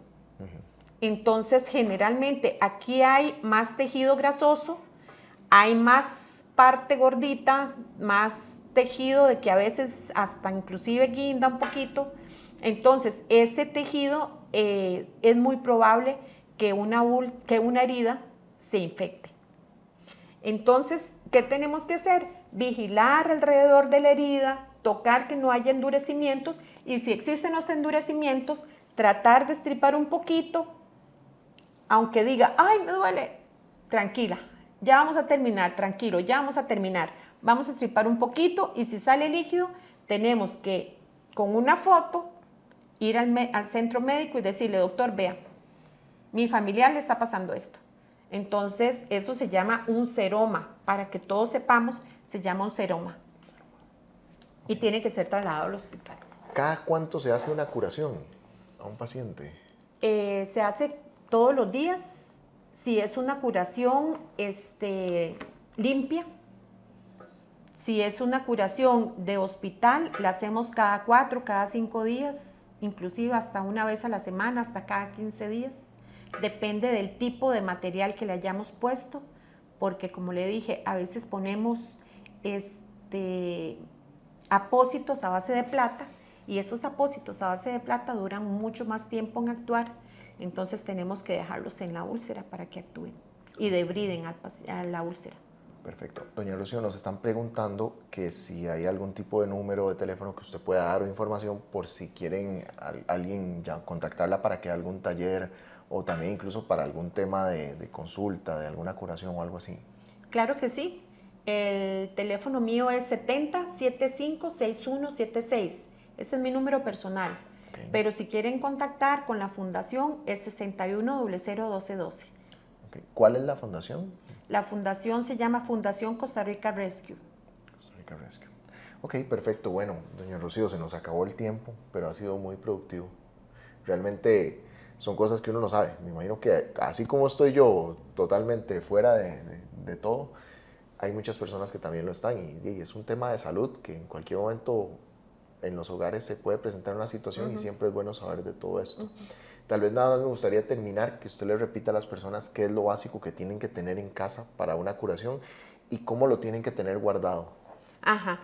Entonces, generalmente aquí hay más tejido grasoso, hay más parte gordita, más tejido de que a veces hasta inclusive guinda un poquito. Entonces, ese tejido es muy probable que una herida se infecte. Entonces, ¿qué tenemos que hacer? Vigilar alrededor de la herida, tocar que no haya endurecimientos y si existen los endurecimientos, tratar de estripar un poquito, aunque diga, ay, me duele, tranquila, ya vamos a terminar, tranquilo, ya vamos a terminar. Vamos a estripar un poquito y si sale líquido, tenemos que, con una foto, ir al centro médico y decirle, doctor, vea, mi familiar le está pasando esto. Entonces, eso se llama un seroma. Para que todos sepamos, se llama un seroma. Y tiene que ser trasladado al hospital. ¿Cada cuánto se hace una curación a un paciente? Se hace todos los días. Si es una curación limpia. Si es una curación de hospital, la hacemos cada 4, cada 5 días, inclusive hasta una vez a la semana, hasta cada 15 días. Depende del tipo de material que le hayamos puesto, porque como le dije, a veces ponemos apósitos a base de plata y estos apósitos a base de plata duran mucho más tiempo en actuar, entonces tenemos que dejarlos en la úlcera para que actúen y debriden a la úlcera. Perfecto. Doña Rocío, nos están preguntando que si hay algún tipo de número de teléfono que usted pueda dar o información por si quieren alguien ya contactarla para que haga algún taller o también incluso para algún tema de consulta, de alguna curación o algo así. Claro que sí. El teléfono mío es 70756176. Ese es mi número personal. Okay. Pero si quieren contactar con la fundación es 61001212. Okay. ¿Cuál es la fundación? La fundación se llama Fundación Costa Rica Rescue. Costa Rica Rescue. Ok, perfecto. Bueno, doña Rocío, se nos acabó el tiempo, pero ha sido muy productivo. Realmente son cosas que uno no sabe. Me imagino que así como estoy yo totalmente fuera de todo, hay muchas personas que también lo están y es un tema de salud que en cualquier momento en los hogares se puede presentar una situación y siempre es bueno saber de todo esto. Tal vez nada más me gustaría terminar, que usted le repita a las personas qué es lo básico que tienen que tener en casa para una curación y cómo lo tienen que tener guardado. Ajá.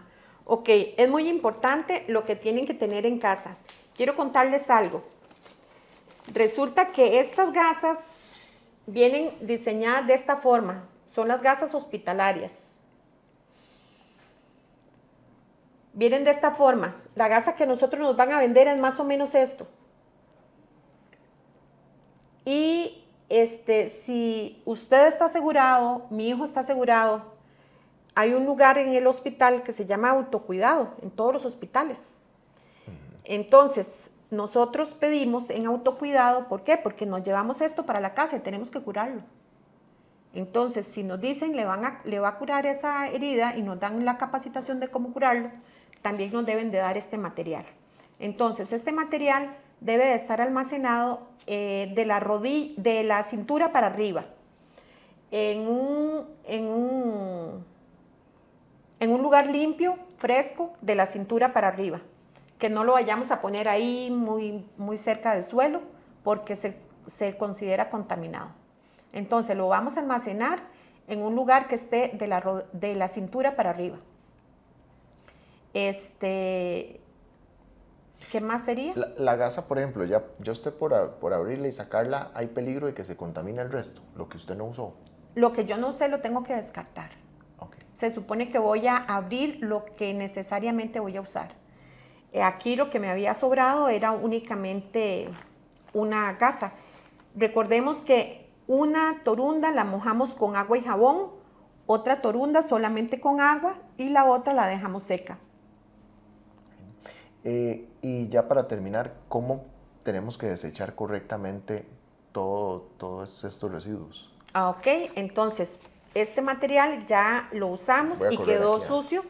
Ok, es muy importante lo que tienen que tener en casa. Quiero contarles algo. Resulta que estas gasas vienen diseñadas de esta forma. Son las gasas hospitalarias. Vienen de esta forma. La gasa que nosotros nos van a vender es más o menos esto. Y si usted está asegurado, mi hijo está asegurado, hay un lugar en el hospital que se llama autocuidado, en todos los hospitales. Entonces, nosotros pedimos en autocuidado, ¿por qué? Porque nos llevamos esto para la casa y tenemos que curarlo. Entonces, si nos dicen le va a curar esa herida y nos dan la capacitación de cómo curarlo, también nos deben de dar este material. Entonces, este material debe de estar almacenado de la cintura para arriba, en un lugar limpio, fresco, de la cintura para arriba. Que no lo vayamos a poner ahí muy cerca del suelo porque se considera contaminado. Entonces lo vamos a almacenar en un lugar que esté de la cintura para arriba. ¿Qué más sería? La gasa, por ejemplo, ya usted por abrirla y sacarla, hay peligro de que se contamine el resto, lo que usted no usó. Lo que yo no usé lo tengo que descartar. Okay. Se supone que voy a abrir lo que necesariamente voy a usar. Aquí lo que me había sobrado era únicamente una gasa. Recordemos que una torunda la mojamos con agua y jabón, otra torunda solamente con agua y la otra la dejamos seca. Y ya para terminar, ¿cómo tenemos que desechar correctamente todos estos residuos? Ok, entonces este material ya lo usamos y quedó sucio.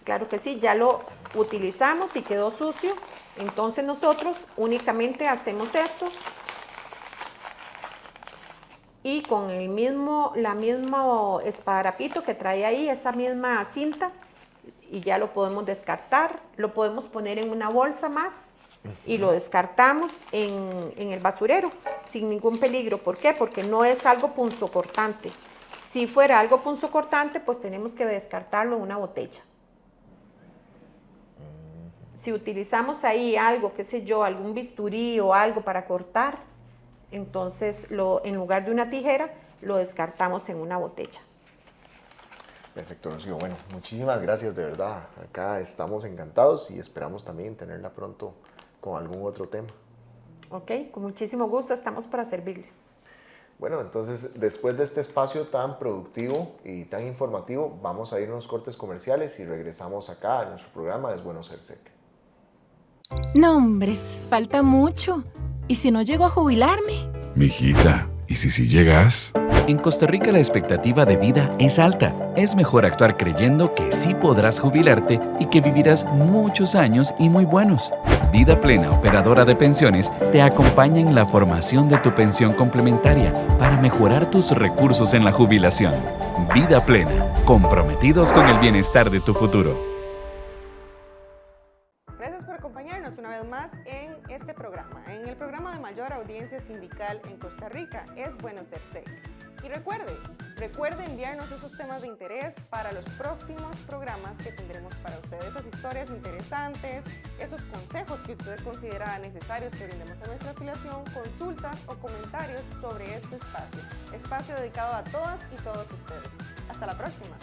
Claro que sí, ya lo utilizamos y quedó sucio. Entonces nosotros únicamente hacemos esto y con el mismo espadarapito que trae ahí, esa misma cinta, y ya lo podemos descartar. Lo podemos poner en una bolsa más y lo descartamos en el basurero sin ningún peligro. ¿Por qué? Porque no es algo punzocortante. Si fuera algo punzocortante, pues tenemos que descartarlo en una botella. Si utilizamos ahí algo, qué sé yo, algún bisturí o algo para cortar, entonces en lugar de una tijera, lo descartamos en una botella. Perfecto, Rocío. Bueno, muchísimas gracias, de verdad. Acá estamos encantados y esperamos también tenerla pronto con algún otro tema. Ok, con muchísimo gusto, estamos para servirles. Bueno, entonces, después de este espacio tan productivo y tan informativo, vamos a ir a unos cortes comerciales y regresamos acá a nuestro programa Es Bueno Ser SEC. No, hombres, falta mucho. ¿Y si no llego a jubilarme? Mijita, ¿y si llegas? En Costa Rica la expectativa de vida es alta. Es mejor actuar creyendo que sí podrás jubilarte y que vivirás muchos años y muy buenos. Vida Plena, operadora de pensiones, te acompaña en la formación de tu pensión complementaria para mejorar tus recursos en la jubilación. Vida Plena, comprometidos con el bienestar de tu futuro. Gracias por acompañarnos una vez más en este programa, en el programa de mayor audiencia sindical en Costa Rica, Es Bueno Ser SEC. Y recuerde enviarnos esos temas de interés para los próximos programas que tendremos para ustedes, esas historias interesantes, esos consejos que usted considera necesarios que brindemos a nuestra afiliación, consultas o comentarios sobre este espacio dedicado a todas y todos ustedes. Hasta la próxima.